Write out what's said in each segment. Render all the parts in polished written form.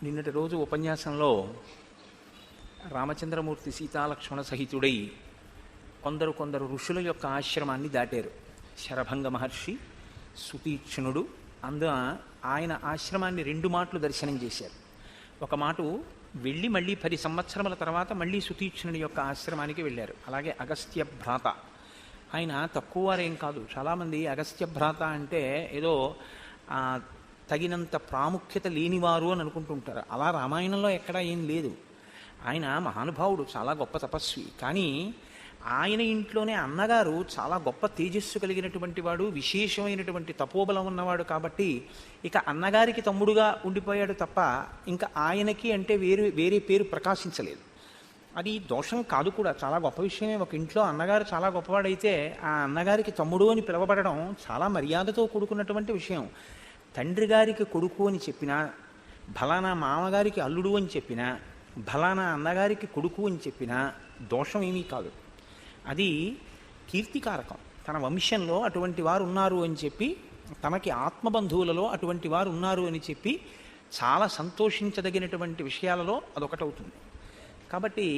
నిన్నటి రోజు ఉపన్యాసంలో రామచంద్రమూర్తి సీతాలక్ష్మణ సహితుడై కొందరు ఋషుల యొక్క ఆశ్రమాన్ని దాటారు. శరభంగ మహర్షి, సుతీక్ష్ణుడు. ఆయన ఆశ్రమాన్ని 2 మాటలు దర్శనం చేశారు. ఒక మాట వెళ్ళి మళ్ళీ 10 సంవత్సరముల తర్వాత మళ్ళీ సుతీక్ష్ణుని యొక్క ఆశ్రమానికి వెళ్ళారు. అలాగే అగస్త్య భ్రాత, ఆయన తక్కువ వారేం కాదు. చాలామంది అగస్త్య భ్రాత అంటే ఏదో తగినంత ప్రాముఖ్యత లేనివారు అని అనుకుంటుంటారు. అలా రామాయణంలో ఎక్కడా ఏం లేదు. ఆయన మహానుభావుడు, చాలా గొప్ప తపస్వి. కానీ ఆయన ఇంట్లోనే అన్నగారు చాలా గొప్ప తేజస్సు కలిగినటువంటి వాడు, విశేషమైనటువంటి తపోబలం ఉన్నవాడు. కాబట్టి ఇక అన్నగారికి తమ్ముడుగా ఉండిపోయాడు తప్ప ఇంకా ఆయనకి అంటే వేరే పేరు ప్రకాశించలేదు. అది దోషం కాదు కూడా, చాలా గొప్ప విషయమే. ఒక ఇంట్లో అన్నగారు చాలా గొప్పవాడైతే ఆ అన్నగారికి తమ్ముడు అని పిలవబడడం చాలా మర్యాదతో కూడుకున్నటువంటి విషయం. తండ్రి గారికి కొడుకు అని చెప్పినా, ఫలానా మామగారికి అల్లుడు అని చెప్పినా, ఫలానా అన్నగారికి కొడుకు అని చెప్పినా దోషం ఏమీ కాదు. అది కీర్తికారకం. తన వంశంలో అటువంటి వారు ఉన్నారు అని చెప్పి, తనకి ఆత్మబంధువులలో అటువంటి వారు ఉన్నారు అని చెప్పి చాలా సంతోషించదగినటువంటి విషయాలలో అదొకటవుతుంది. కాబట్టి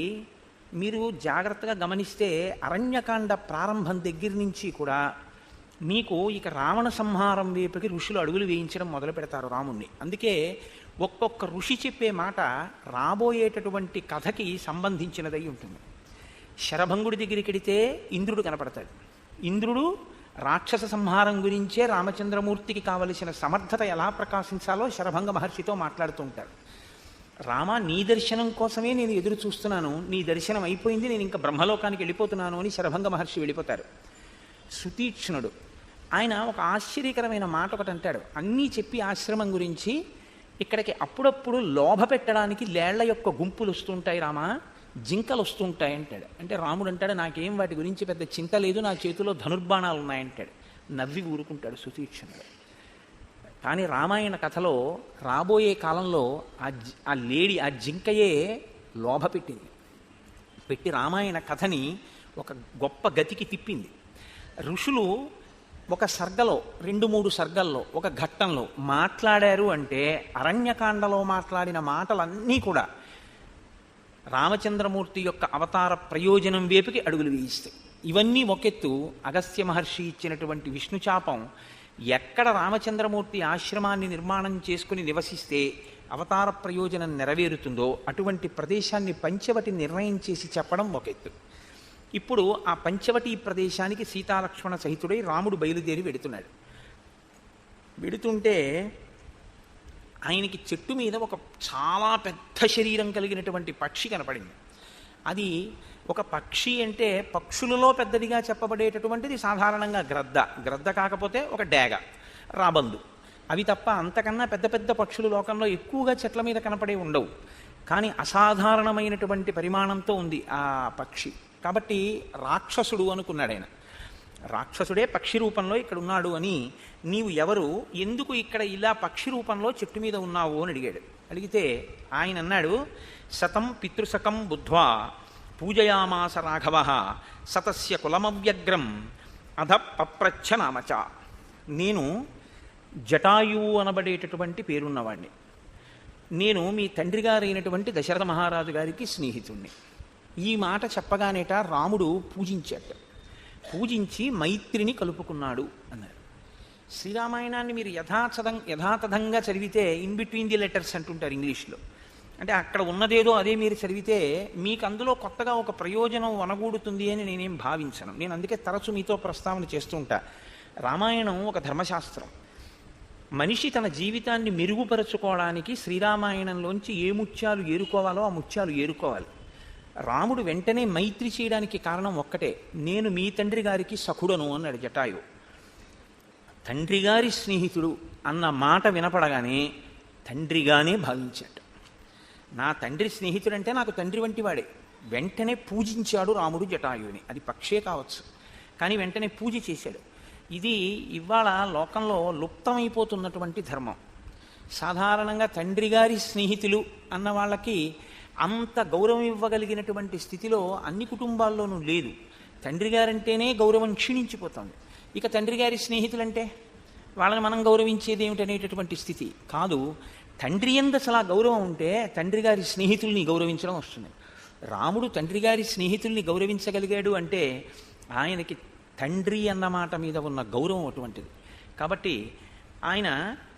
మీరు జాగ్రత్తగా గమనిస్తే అరణ్యకాండ ప్రారంభం దగ్గర నుంచి కూడా మీకు ఇక రావణ సంహారం వైపుకి ఋషులు అడుగులు వేయించడం మొదలు పెడతారు రాముణ్ణి. అందుకే ఒక్కొక్క ఋషి చెప్పే మాట రాబోయేటటువంటి కథకి సంబంధించినదై ఉంటుంది. శరభంగుడి దగ్గరికి వెడితే ఇంద్రుడు కనపడతాడు. ఇంద్రుడు రాక్షస సంహారం గురించే రామచంద్రమూర్తికి కావలసిన సమర్థత ఎలా ప్రకాశించాలో శరభంగ మహర్షితో మాట్లాడుతూ ఉంటాడు. రామ, నీ దర్శనం కోసమే నేను ఎదురు చూస్తున్నాను, నీ దర్శనం అయిపోయింది, నేను ఇంకా బ్రహ్మలోకానికి వెళ్ళిపోతున్నాను అని శరభంగ మహర్షి వెళ్ళిపోతారు. సుతీక్ష్ణుడు ఆయన ఒక ఆశ్చర్యకరమైన మాట ఒకటి అంటాడు. అన్నీ చెప్పి ఆశ్రమం గురించి, ఇక్కడికి అప్పుడప్పుడు లోభ పెట్టడానికి లేళ్ల యొక్క గుంపులు వస్తుంటాయి రామా, జింకలు వస్తుంటాయి అంటాడు. అంటే రాముడు అంటాడు, నాకేం వాటి గురించి పెద్ద చింత లేదు, నా చేతిలో ధనుర్బాణాలు ఉన్నాయంటాడు. నవ్వి ఊరుకుంటాడు సుతీక్ష్ణుడు. కానీ రామాయణ కథలో రాబోయే కాలంలో ఆ జింకయే లోభ పెట్టి రామాయణ కథని ఒక గొప్ప గతికి తిప్పింది. ఋషులు ఒక సర్గలో 2-3 సర్గల్లో ఒక ఘట్టంలో మాట్లాడారు అంటే అరణ్యకాండలో మాట్లాడిన మాటలన్నీ కూడా రామచంద్రమూర్తి యొక్క అవతార ప్రయోజనం వైపుకి అడుగులు వేయిస్తాయి. ఇవన్నీ ఒకెత్తు. అగస్త్య మహర్షి ఇచ్చినటువంటి విష్ణుచాపం ఎక్కడ రామచంద్రమూర్తి ఆశ్రమాన్ని నిర్మాణం చేసుకుని నివసిస్తే అవతార ప్రయోజనం నెరవేరుతుందో అటువంటి ప్రదేశాన్ని పంచవటి నిర్ణయం చేసి చెప్పడం ఒకెత్తు. ఇప్పుడు ఆ పంచవటి ప్రదేశానికి సీతాలక్ష్మణ సహితుడై రాముడు బయలుదేరి వెడుతుంటే ఆయనకి చెట్టు మీద ఒక చాలా పెద్ద శరీరం కలిగినటువంటి పక్షి కనపడింది. అది ఒక పక్షి అంటే పక్షులలో పెద్దదిగా చెప్పబడేటటువంటిది సాధారణంగా గ్రద్ద కాకపోతే ఒక డేగ, రాబందు, అవి తప్ప అంతకన్నా పెద్ద పెద్ద పక్షులు లోకంలో ఎక్కువగా చెట్ల మీద కనపడే ఉండవు. కానీ అసాధారణమైనటువంటి పరిమాణంతో ఉంది ఆ పక్షి. కాబట్టి రాక్షసుడు అనుకున్నాడు ఆయన. రాక్షసుడే పక్షి రూపంలో ఇక్కడ ఉన్నాడు అని, నీవు ఎవరు, ఎందుకు ఇక్కడ ఇలా పక్షి రూపంలో చెట్టు మీద ఉన్నావు అని అడిగాడు. అడిగితే ఆయన అన్నాడు, శతం పితృశకం బుద్ధ్వా పూజయామాస రాఘవ సతస్య కులమవ్యగ్రం అధ పప్రచ్ఛ నామచ. నేను జటాయువు అనబడేటటువంటి పేరున్నవాడిని. నేను మీ తండ్రి గారైనటువంటి దశరథ మహారాజు గారికి స్నేహితుణ్ణి. ఈ మాట చెప్పగానేట రాముడు పూజించి మైత్రిని కలుపుకున్నాడు అన్నారు. శ్రీరామాయణాన్ని మీరు యథాతథంగా చదివితే ఇన్ బిట్వీన్ ది లెటర్స్ అంటుంటారు ఇంగ్లీష్లో. అంటే అక్కడ ఉన్నదేదో అదే మీరు చదివితే మీకు అందులో కొత్తగా ఒక ప్రయోజనం వనగూడుతుంది అని నేనేం భావించను. నేను అందుకే తరచు మీతో ప్రస్తావన చేస్తూ ఉంటా. రామాయణం ఒక ధర్మశాస్త్రం. మనిషి తన జీవితాన్ని మెరుగుపరచుకోవడానికి శ్రీరామాయణంలోంచి ఏ ముత్యాలు ఏరుకోవాలో ఆ ముత్యాలు ఏరుకోవాలి. రాముడు వెంటనే మైత్రి చేయడానికి కారణం ఒక్కటే, నేను మీ తండ్రి గారికి సఖుడను అన్నాడు జటాయు. తండ్రి గారి స్నేహితుడు అన్న మాట వినపడగానే తండ్రిగానే భావించాడు. నా తండ్రి స్నేహితుడంటే నాకు తండ్రి వంటి వాడే. వెంటనే పూజించాడు రాముడు జటాయుని. అది పక్షే కావచ్చు, కానీ వెంటనే పూజ చేశాడు. ఇది ఇవాళ లోకంలో లుప్తమైపోతున్నటువంటి ధర్మం. సాధారణంగా తండ్రి గారి స్నేహితులు అన్న వాళ్ళకి అంత గౌరవం ఇవ్వగలిగినటువంటి స్థితిలో అన్ని కుటుంబాల్లోనూ లేదు. తండ్రి గారంటేనే గౌరవం క్షీణించిపోతుంది. ఇక తండ్రి గారి స్నేహితులంటే వాళ్ళని మనం గౌరవించేది ఏమిటనేటటువంటి స్థితి కాదు. తండ్రి యందు అసలు ఆ గౌరవం ఉంటే తండ్రి గారి స్నేహితుల్ని గౌరవించడం వస్తుంది. రాముడు తండ్రి గారి స్నేహితుల్ని గౌరవించగలిగాడు అంటే ఆయనకి తండ్రి అన్న మాట మీద ఉన్న గౌరవం అటువంటిది. కాబట్టి ఆయన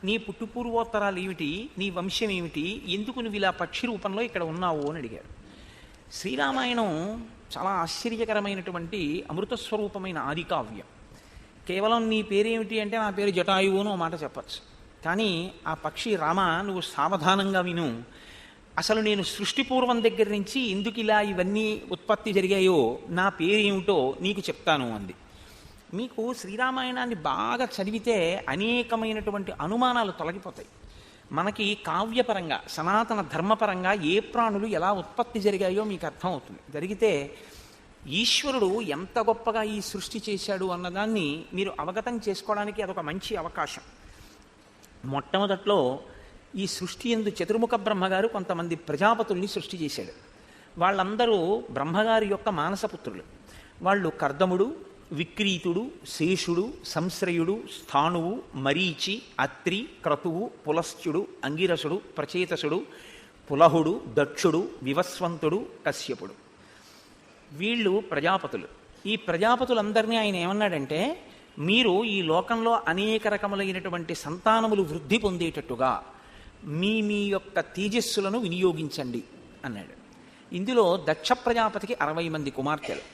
నీ పుట్టుపూర్వోత్తరాలు ఏమిటి, నీ వంశం ఏమిటి, ఎందుకు నువ్వు ఇలా పక్షి రూపంలో ఇక్కడ ఉన్నావు అని అడిగాడు. శ్రీరామాయణం చాలా ఆశ్చర్యకరమైనటువంటి అమృతస్వరూపమైన ఆదికావ్యం. కేవలం నీ పేరేమిటి అంటే నా పేరు జటాయువు అని ఓ మాట చెప్పచ్చు. కానీ ఆ పక్షి రామ నువ్వు సావధానంగా విను, అసలు నేను సృష్టిపూర్వం దగ్గర నుంచి ఎందుకు ఇలా ఇవన్నీ ఉత్పత్తి జరిగాయో నా పేరేమిటో నీకు చెప్తాను అంది. మీకు శ్రీరామాయణాన్ని బాగా చదివితే అనేకమైనటువంటి అనుమానాలు తొలగిపోతాయి. మనకి కావ్యపరంగా సనాతన ధర్మపరంగా ఏ ప్రాణులు ఎలా ఉత్పత్తి జరిగాయో మీకు అర్థమవుతుంది. జరిగితే ఈశ్వరుడు ఎంత గొప్పగా ఈ సృష్టి చేశాడు అన్నదాన్ని మీరు అవగతం చేసుకోవడానికి అదొక మంచి అవకాశం. మొట్టమొదట్లో ఈ సృష్టి యందు చతుర్ముఖ బ్రహ్మగారు కొంతమంది ప్రజాపతుల్ని సృష్టి చేశాడు. వాళ్ళందరూ బ్రహ్మగారి యొక్క మానసపుత్రులు. వాళ్ళు కర్దముడు, విక్రీతుడు, శేషుడు, సంశ్రయుడు, స్థాణువు, మరీచి, అత్రి, క్రతువు, పులశ్చుడు, అంగిరసుడు, ప్రచేతసుడు, పులహుడు, దక్షుడు, వివస్వంతుడు, కశ్యపుడు. వీళ్ళు ప్రజాపతులు. ఈ ప్రజాపతులందరినీ ఆయన ఏమన్నాడంటే, మీరు ఈ లోకంలో అనేక రకములైనటువంటి సంతానములు వృద్ధి పొందేటట్టుగా మీ మీ యొక్క తేజస్సులను వినియోగించండి అన్నాడు. ఇందులో దక్ష ప్రజాపతికి 60 మంది కుమార్తెలు.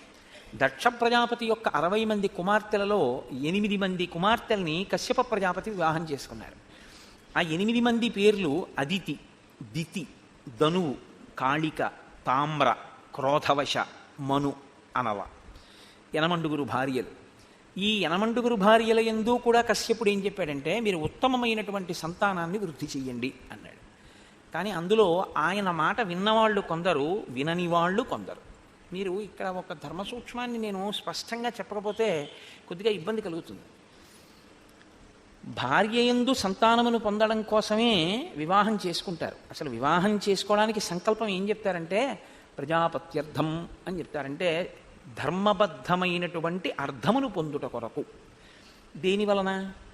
దక్ష ప్రజాపతి యొక్క 60 మంది కుమార్తెలలో 8 మంది కుమార్తెల్ని కశ్యప ప్రజాపతి వివాహం చేసుకున్నారు. ఆ 8 మంది పేర్లు అదితి, దితి, ధనువు, కాళిక, తామ్ర, క్రోధవశ, మను, అనవ. 8 భార్యలు. ఈ 8 భార్యల యందు కూడా కశ్యపుడు ఏం చెప్పాడంటే, మీరు ఉత్తమమైనటువంటి సంతానాన్ని వృద్ధి చెయ్యండి అన్నాడు. కానీ అందులో ఆయన మాట విన్నవాళ్ళు కొందరు, వినని వాళ్ళు కొందరు. మీరు ఇక్కడ ఒక ధర్మ సూక్ష్మాన్ని నేను స్పష్టంగా చెప్పకపోతే కొద్దిగా ఇబ్బంది కలుగుతుంది. భార్య యందు సంతానమును పొందడం కోసమే వివాహం చేసుకుంటారు. అసలు వివాహం చేసుకోవడానికి సంకల్పం ఏం చెప్తారంటే ప్రజాపత్యర్థం అని చెప్తారంటే ధర్మబద్ధమైనటువంటి అర్థమును పొందుట కొరకు. దేని వలన?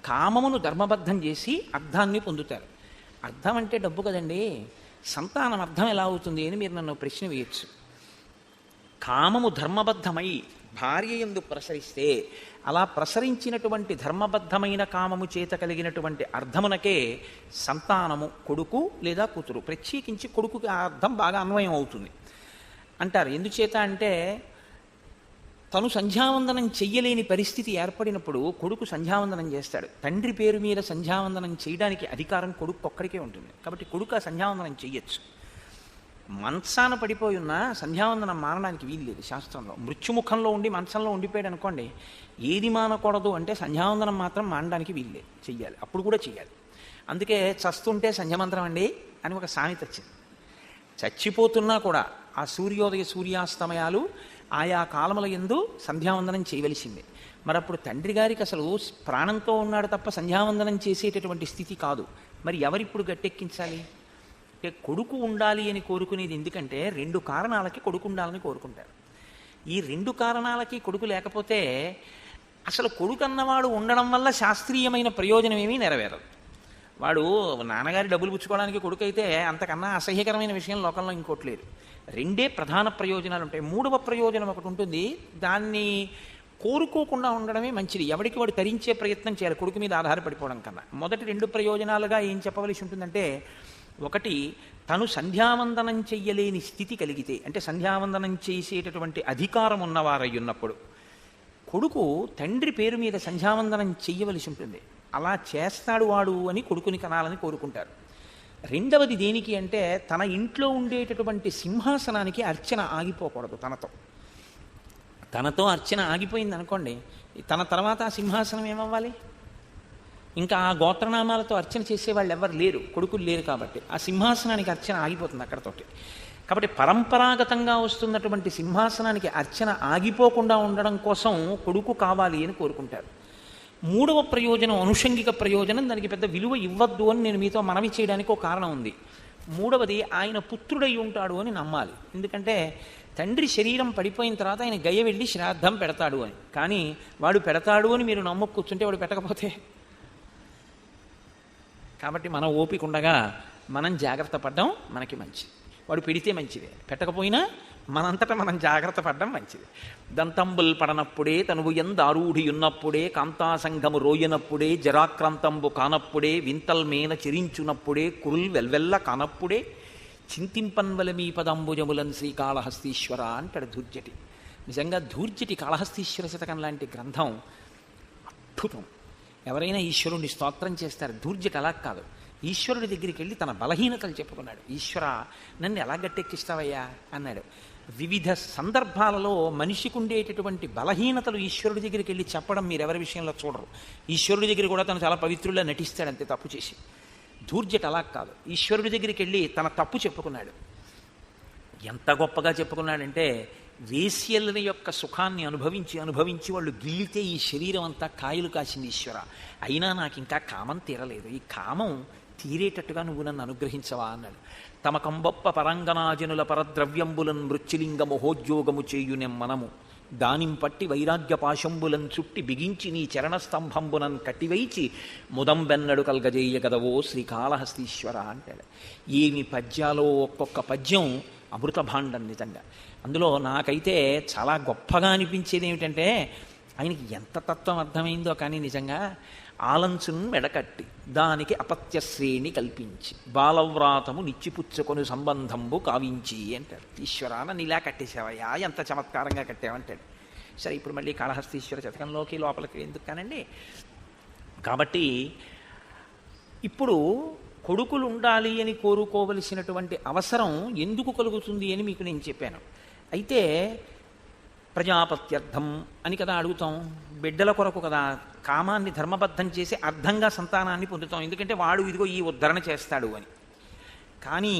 కామమును ధర్మబద్ధం చేసి అర్థాన్ని పొందుతారు. అర్థం అంటే డబ్బు కదండి. సంతానం అర్థం ఎలా అవుతుంది అని మీరు నన్ను ప్రశ్న వేయచ్చు. కామము ధర్మబద్ధమై భార్య యందు ప్రసరిస్తే అలా ప్రసరించినటువంటి ధర్మబద్ధమైన కామము చేత కలిగినటువంటి అర్థమునకే సంతానము కొడుకు లేదా కూతురు. ప్రత్యేకించి కొడుకుకి ఆ అర్థం బాగా అన్వయం అవుతుంది అంటారు. ఎందుచేత అంటే తను సంధ్యావందనం చెయ్యలేని పరిస్థితి ఏర్పడినప్పుడు కొడుకు సంధ్యావందనం చేస్తాడు. తండ్రి పేరు మీద సంధ్యావందనం చేయడానికి అధికారం కొడుకు ఒక్కడికే ఉంటుంది. కాబట్టి కొడుకు ఆ సంధ్యావందనం చెయ్యొచ్చు. మంచాన పడిపోయి ఉన్న సంధ్యావందనం మానడానికి వీల్లేదు శాస్త్రంలో. మృత్యుముఖంలో ఉండి మంచంలో ఉండిపోయాడు అనుకోండి, ఏది మానకూడదు అంటే సంధ్యావందనం మాత్రం మానడానికి వీల్లేదు, చెయ్యాలి. అప్పుడు కూడా చెయ్యాలి. అందుకే చస్తుంటే సంధ్యమంత్రం అండి అని ఒక సామెత వచ్చింది. చచ్చిపోతున్నా కూడా ఆ సూర్యోదయ సూర్యాస్తమయాలు ఆయా కాలముల యందు సంధ్యావందనం చేయవలసిందే. మరి అప్పుడు తండ్రి గారికి అసలు ప్రాణంతో ఉన్నాడు తప్ప సంధ్యావందనం చేసేటటువంటి స్థితి కాదు. మరి ఎవరిప్పుడు గట్టెక్కించాలి అంటే కొడుకు ఉండాలి అని కోరుకునేది. ఎందుకంటే 2 కారణాలకి కొడుకు ఉండాలని కోరుకుంటారు. ఈ 2 కారణాలకి కొడుకు లేకపోతే అసలు కొడుకు అన్నవాడు ఉండడం వల్ల శాస్త్రీయమైన ప్రయోజనం ఏమీ నెరవేరదు. వాడు నాన్నగారి డబ్బులు పుచ్చుకోవడానికి కొడుకు అయితే అంతకన్నా అసహ్యకరమైన విషయం లోకంలో ఇంకోటి లేదు. 2 ప్రధాన ప్రయోజనాలు ఉంటాయి. 3వ ప్రయోజనం ఒకటి ఉంటుంది. దాన్ని కోరుకోకుండా ఉండడమే మంచిది. ఎవరికి వాడు తరించే ప్రయత్నం చేయాలి కొడుకు మీద ఆధారపడిపోవడం కన్నా. మొదటి 2 ప్రయోజనాలుగా ఏం చెప్పవలసి ఉంటుందంటే, ఒకటి తను సంధ్యావందనం చెయ్యలేని స్థితి కలిగితే, అంటే సంధ్యావందనం చేసేటటువంటి అధికారం ఉన్నవారై ఉన్నప్పుడు కొడుకు తండ్రి పేరు మీద సంధ్యావందనం చెయ్యవలసి ఉంటుంది. అలా చేస్తాడు వాడు అని కొడుకుని కనాలని కోరుకుంటారు. రెండవది దేనికి అంటే, తన ఇంట్లో ఉండేటటువంటి సింహాసనానికి అర్చన ఆగిపోకూడదు. తనతో అర్చన ఆగిపోయింది అనుకోండి, తన తర్వాత ఆ సింహాసనం ఏమవ్వాలి? ఇంకా ఆ గోత్రనామాలతో అర్చన చేసేవాళ్ళు ఎవరు లేరు, కొడుకులు లేరు. కాబట్టి ఆ సింహాసనానికి అర్చన ఆగిపోతుంది అక్కడతోటి. కాబట్టి పరంపరాగతంగా వస్తున్నటువంటి సింహాసనానికి అర్చన ఆగిపోకుండా ఉండడం కోసం కొడుకు కావాలి అని కోరుకుంటారు. 3వ ప్రయోజనం అనుషంగిక ప్రయోజనం. దానికి పెద్ద విలువ ఇవ్వద్దు అని నేను మీతో మనవి చేయడానికి ఒక కారణం ఉంది. 3వది ఆయన పుత్రుడై ఉంటాడు అని నమ్మాలి. ఎందుకంటే తండ్రి శరీరం పడిపోయిన తర్వాత ఆయన గయ వెళ్ళి శ్రాద్ధం పెడతాడు అని. కానీ వాడు పెడతాడు అని మీరు నమ్ము కూర్చుంటే వాడు పెట్టకపోతే, కాబట్టి మన ఓపిక ఉండగా మనం జాగ్రత్త పడ్డం మనకి మంచిది. వాడు పెడితే మంచిదే, పెట్టకపోయినా మనంతటా మనం జాగ్రత్త పడ్డం మంచిది. దంతంబుల్ పడనప్పుడే తనువు ఎందారూఢి ఉన్నప్పుడే కాంతాసంగము రోయనప్పుడే జరాక్రాంతంబు కానప్పుడే వింతల్ మేన చెరించునప్పుడే కురుల్ వెల్వెల్ల కానప్పుడే చింతింపన్వల మీ పదంబుజములన్ శ్రీకాళహస్తీశ్వర అంటాడు ధూర్జటి. నిజంగా ధూర్జటి కాళహస్తీశ్వర శతకం లాంటి గ్రంథం అద్భుతం. ఎవరైనా ఈశ్వరుణ్ణి స్తోత్రం చేస్తారు, ధూర్జటి అలా కాదు. ఈశ్వరుడి దగ్గరికి వెళ్ళి తన బలహీనతలు చెప్పుకున్నాడు. ఈశ్వర, నన్ను ఎలా గట్టెక్కిస్తావయ్యా అన్నాడు. వివిధ సందర్భాలలో మనిషికి ఉండేటటువంటి బలహీనతలు ఈశ్వరుడి దగ్గరికి వెళ్ళి చెప్పడం మీరు ఎవరి విషయంలో చూడరు. ఈశ్వరుడి దగ్గర కూడా తను చాలా పవిత్రుల్లా నటిస్తాడు అంతే తప్పు చేసి. ధూర్జటి అలా కాదు, ఈశ్వరుడి దగ్గరికి వెళ్ళి తన తప్పు చెప్పుకున్నాడు. ఎంత గొప్పగా చెప్పుకున్నాడంటే, వేశ్యలని యొక్క సుఖాన్ని అనుభవించి అనుభవించి వాళ్ళు గిల్లితే ఈ శరీరం అంతా కాయలు కాసింది ఈశ్వర, అయినా నాకు ఇంకా కామం తీరలేదు, ఈ కామం తీరేటట్టుగా నువ్వు నన్ను అనుగ్రహించవా అన్నాడు. తమ కంబొప్ప పరంగనాజనుల పరద్రవ్యంబులన్ మృత్యులింగ మహోద్యోగము చేయునెం మనము దానింపట్టి వైరాగ్య పాశంబులన్ చుట్టి బిగించి నీ చరణస్తంభంబునన్ కట్టివైచి ముదంబెన్నడు కల్గజేయ గదవో శ్రీకాళహస్తీశ్వర అంటాడు. ఏమి పద్యాలో, ఒక్కొక్క పద్యం అమృత భాండం నిజంగా. అందులో నాకైతే చాలా గొప్పగా అనిపించేది ఏమిటంటే, ఆయనకి ఎంత తత్వం అర్థమైందో కానీ నిజంగా ఆలంచును మెడకట్టి దానికి అపత్యశ్రేణి కల్పించి బాలవ్రాతము నిచ్చిపుచ్చుకొని సంబంధంబు కావించి అంటాడు. ఈశ్వరా, నన్ను ఇలా కట్టేశావయ్యా, ఎంత చమత్కారంగా కట్టావంటాడు. సరే, ఇప్పుడు మళ్ళీ కాళహస్తీశ్వర శతకంలోకి లోపలికి ఎందుకు కానండి. కాబట్టి ఇప్పుడు కొడుకులు ఉండాలి అని కోరుకోవలసినటువంటి అవసరం ఎందుకు కలుగుతుంది అని మీకు నేను చెప్పాను. అయితే ప్రజాపత్యర్థం అని కదా అడుగుతాం, బిడ్డల కొరకు కదా, కామాన్ని ధర్మబద్ధం చేసి అర్థంగా సంతానాన్ని పొందుతాం. ఎందుకంటే వాడు ఇదిగో ఈ ఉద్ధరణ చేస్తాడు అని. కానీ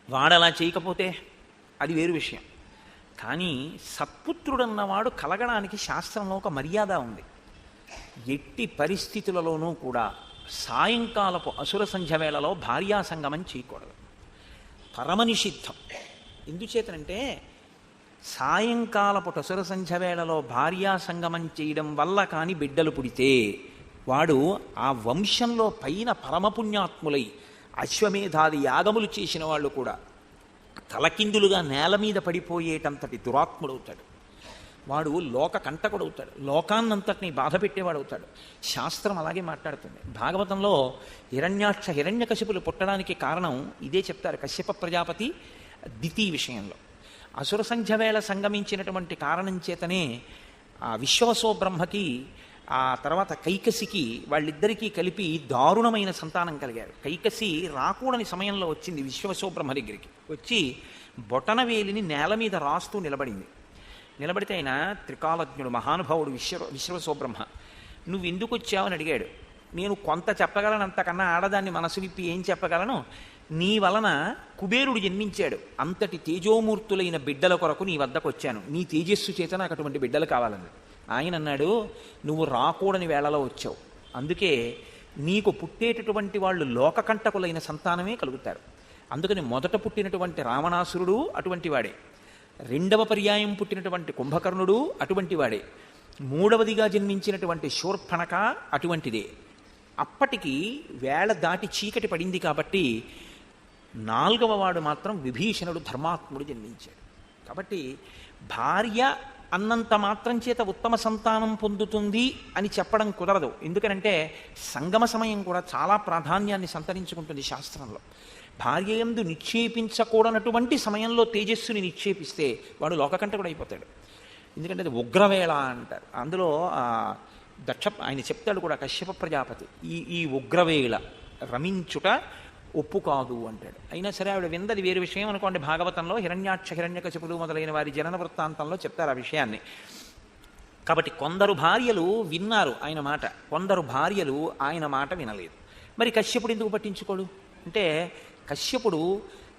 వాడు అలా చేయకపోతే అది వేరు విషయం. కానీ సత్పుత్రుడన్నవాడు కలగడానికి శాస్త్రంలో ఒక మర్యాద ఉంది. ఎట్టి పరిస్థితులలోనూ కూడా సాయంకాలపు అసుర సంధ్య వేళలో భార్యాసంగమం చేయకూడదు, పరమనిషిద్ధం. ఎందుచేతనంటే సాయంకాలపు అసుర సంధ్య వేళలో భార్యాసంగమం చేయడం వల్ల కానీ బిడ్డలు పుడితే వాడు ఆ వంశంలో పైన పరమపుణ్యాత్ములై అశ్వమేధాది యాగములు చేసిన వాళ్ళు కూడా తలకిందులుగా నేల మీద పడిపోయేటంతటి దురాత్ముడవుతాడు. వాడు లోక కంటకుడవుతాడు, లోకాన్నంతటినీ బాధ పెట్టేవాడవుతాడు. శాస్త్రం అలాగే మాట్లాడుతుంది. భాగవతంలో హిరణ్యాక్ష హిరణ్యకశిపులు పుట్టడానికి కారణం ఇదే చెప్తారు కశ్యప ప్రజాపతి దితి విషయంలో. అసుర సంధ్య వేళ సంగమించినటువంటి కారణం చేతనే ఆ విశ్వవసో బ్రహ్మకి, ఆ తర్వాత కైకసికి, వాళ్ళిద్దరికీ కలిపి దారుణమైన సంతానం కలిగారు. కైకసి రాకూడని సమయంలో వచ్చింది విశ్వవసో బ్రహ్మ దగ్గరికి. వచ్చి బొటనవేలిని నేల మీద రాస్తూ నిలబడింది. నిలబడితే ఆయన త్రికాలజ్ఞుడు మహానుభావుడు విశ్వవసో బ్రహ్మ, నువ్వు ఎందుకు వచ్చావని అడిగాడు. నేను కొంత చెప్పగలను, అంతకన్నా ఆడదాన్ని మనసు విప్పి ఏం చెప్పగలను, నీ వలన కుబేరుడు జన్మించాడు, అంతటి తేజోమూర్తులైన బిడ్డల కొరకు నీ వద్దకు వచ్చాను, నీ తేజస్సు చేత నాకు అటువంటి బిడ్డలు కావాలని. ఆయన అన్నాడు, నువ్వు రాకూడని వేళలో వచ్చావు, అందుకే నీకు పుట్టేటటువంటి వాళ్ళు లోకకంటకులైన సంతానమే కలుగుతారు. అందుకని మొదట పుట్టినటువంటి రావణాసురుడు అటువంటి వాడే, రెండవ పర్యాయం పుట్టినటువంటి కుంభకర్ణుడు అటువంటి వాడే, మూడవదిగా జన్మించినటువంటి శూర్పణఖ అటువంటిదే. అప్పటికి వేళ దాటి చీకటి పడింది కాబట్టి నాలుగవ వాడు మాత్రం విభీషణుడు ధర్మాత్ముడు జన్మించాడు. కాబట్టి భార్య అన్నంత మాత్రం చేత ఉత్తమ సంతానం పొందుతుంది అని చెప్పడం కుదరదు. ఎందుకనంటే సంగమ సమయం కూడా చాలా ప్రాధాన్యాన్ని సంతరించుకుంటుంది శాస్త్రంలో. భార్య యందు నిక్షేపించకూడనటువంటి సమయంలో తేజస్సుని నిక్షేపిస్తే వాడు లోకకంటకుడు అయిపోతాడు. ఎందుకంటే అది ఉగ్రవేళ అంటారు. అందులో ఆయన చెప్తాడు కూడా కశ్యప ప్రజాపతి, ఈ ఉగ్రవేళ రమించుట ఒప్పు కాదు అంటాడు. అయినా సరే ఆవిడ విందది వేరు విషయం అనుకోండి. భాగవతంలో హిరణ్యాక్ష హిరణ్యకశిపుడు మొదలైన వారి జనన వృత్తాంతంలో చెప్తారు ఆ విషయాన్ని. కాబట్టి కొందరు భార్యలు విన్నారు ఆయన మాట, కొందరు భార్యలు ఆయన మాట వినలేదు. మరి కశ్యపుడు ఎందుకు పట్టించుకోడు అంటే, కశ్యపుడు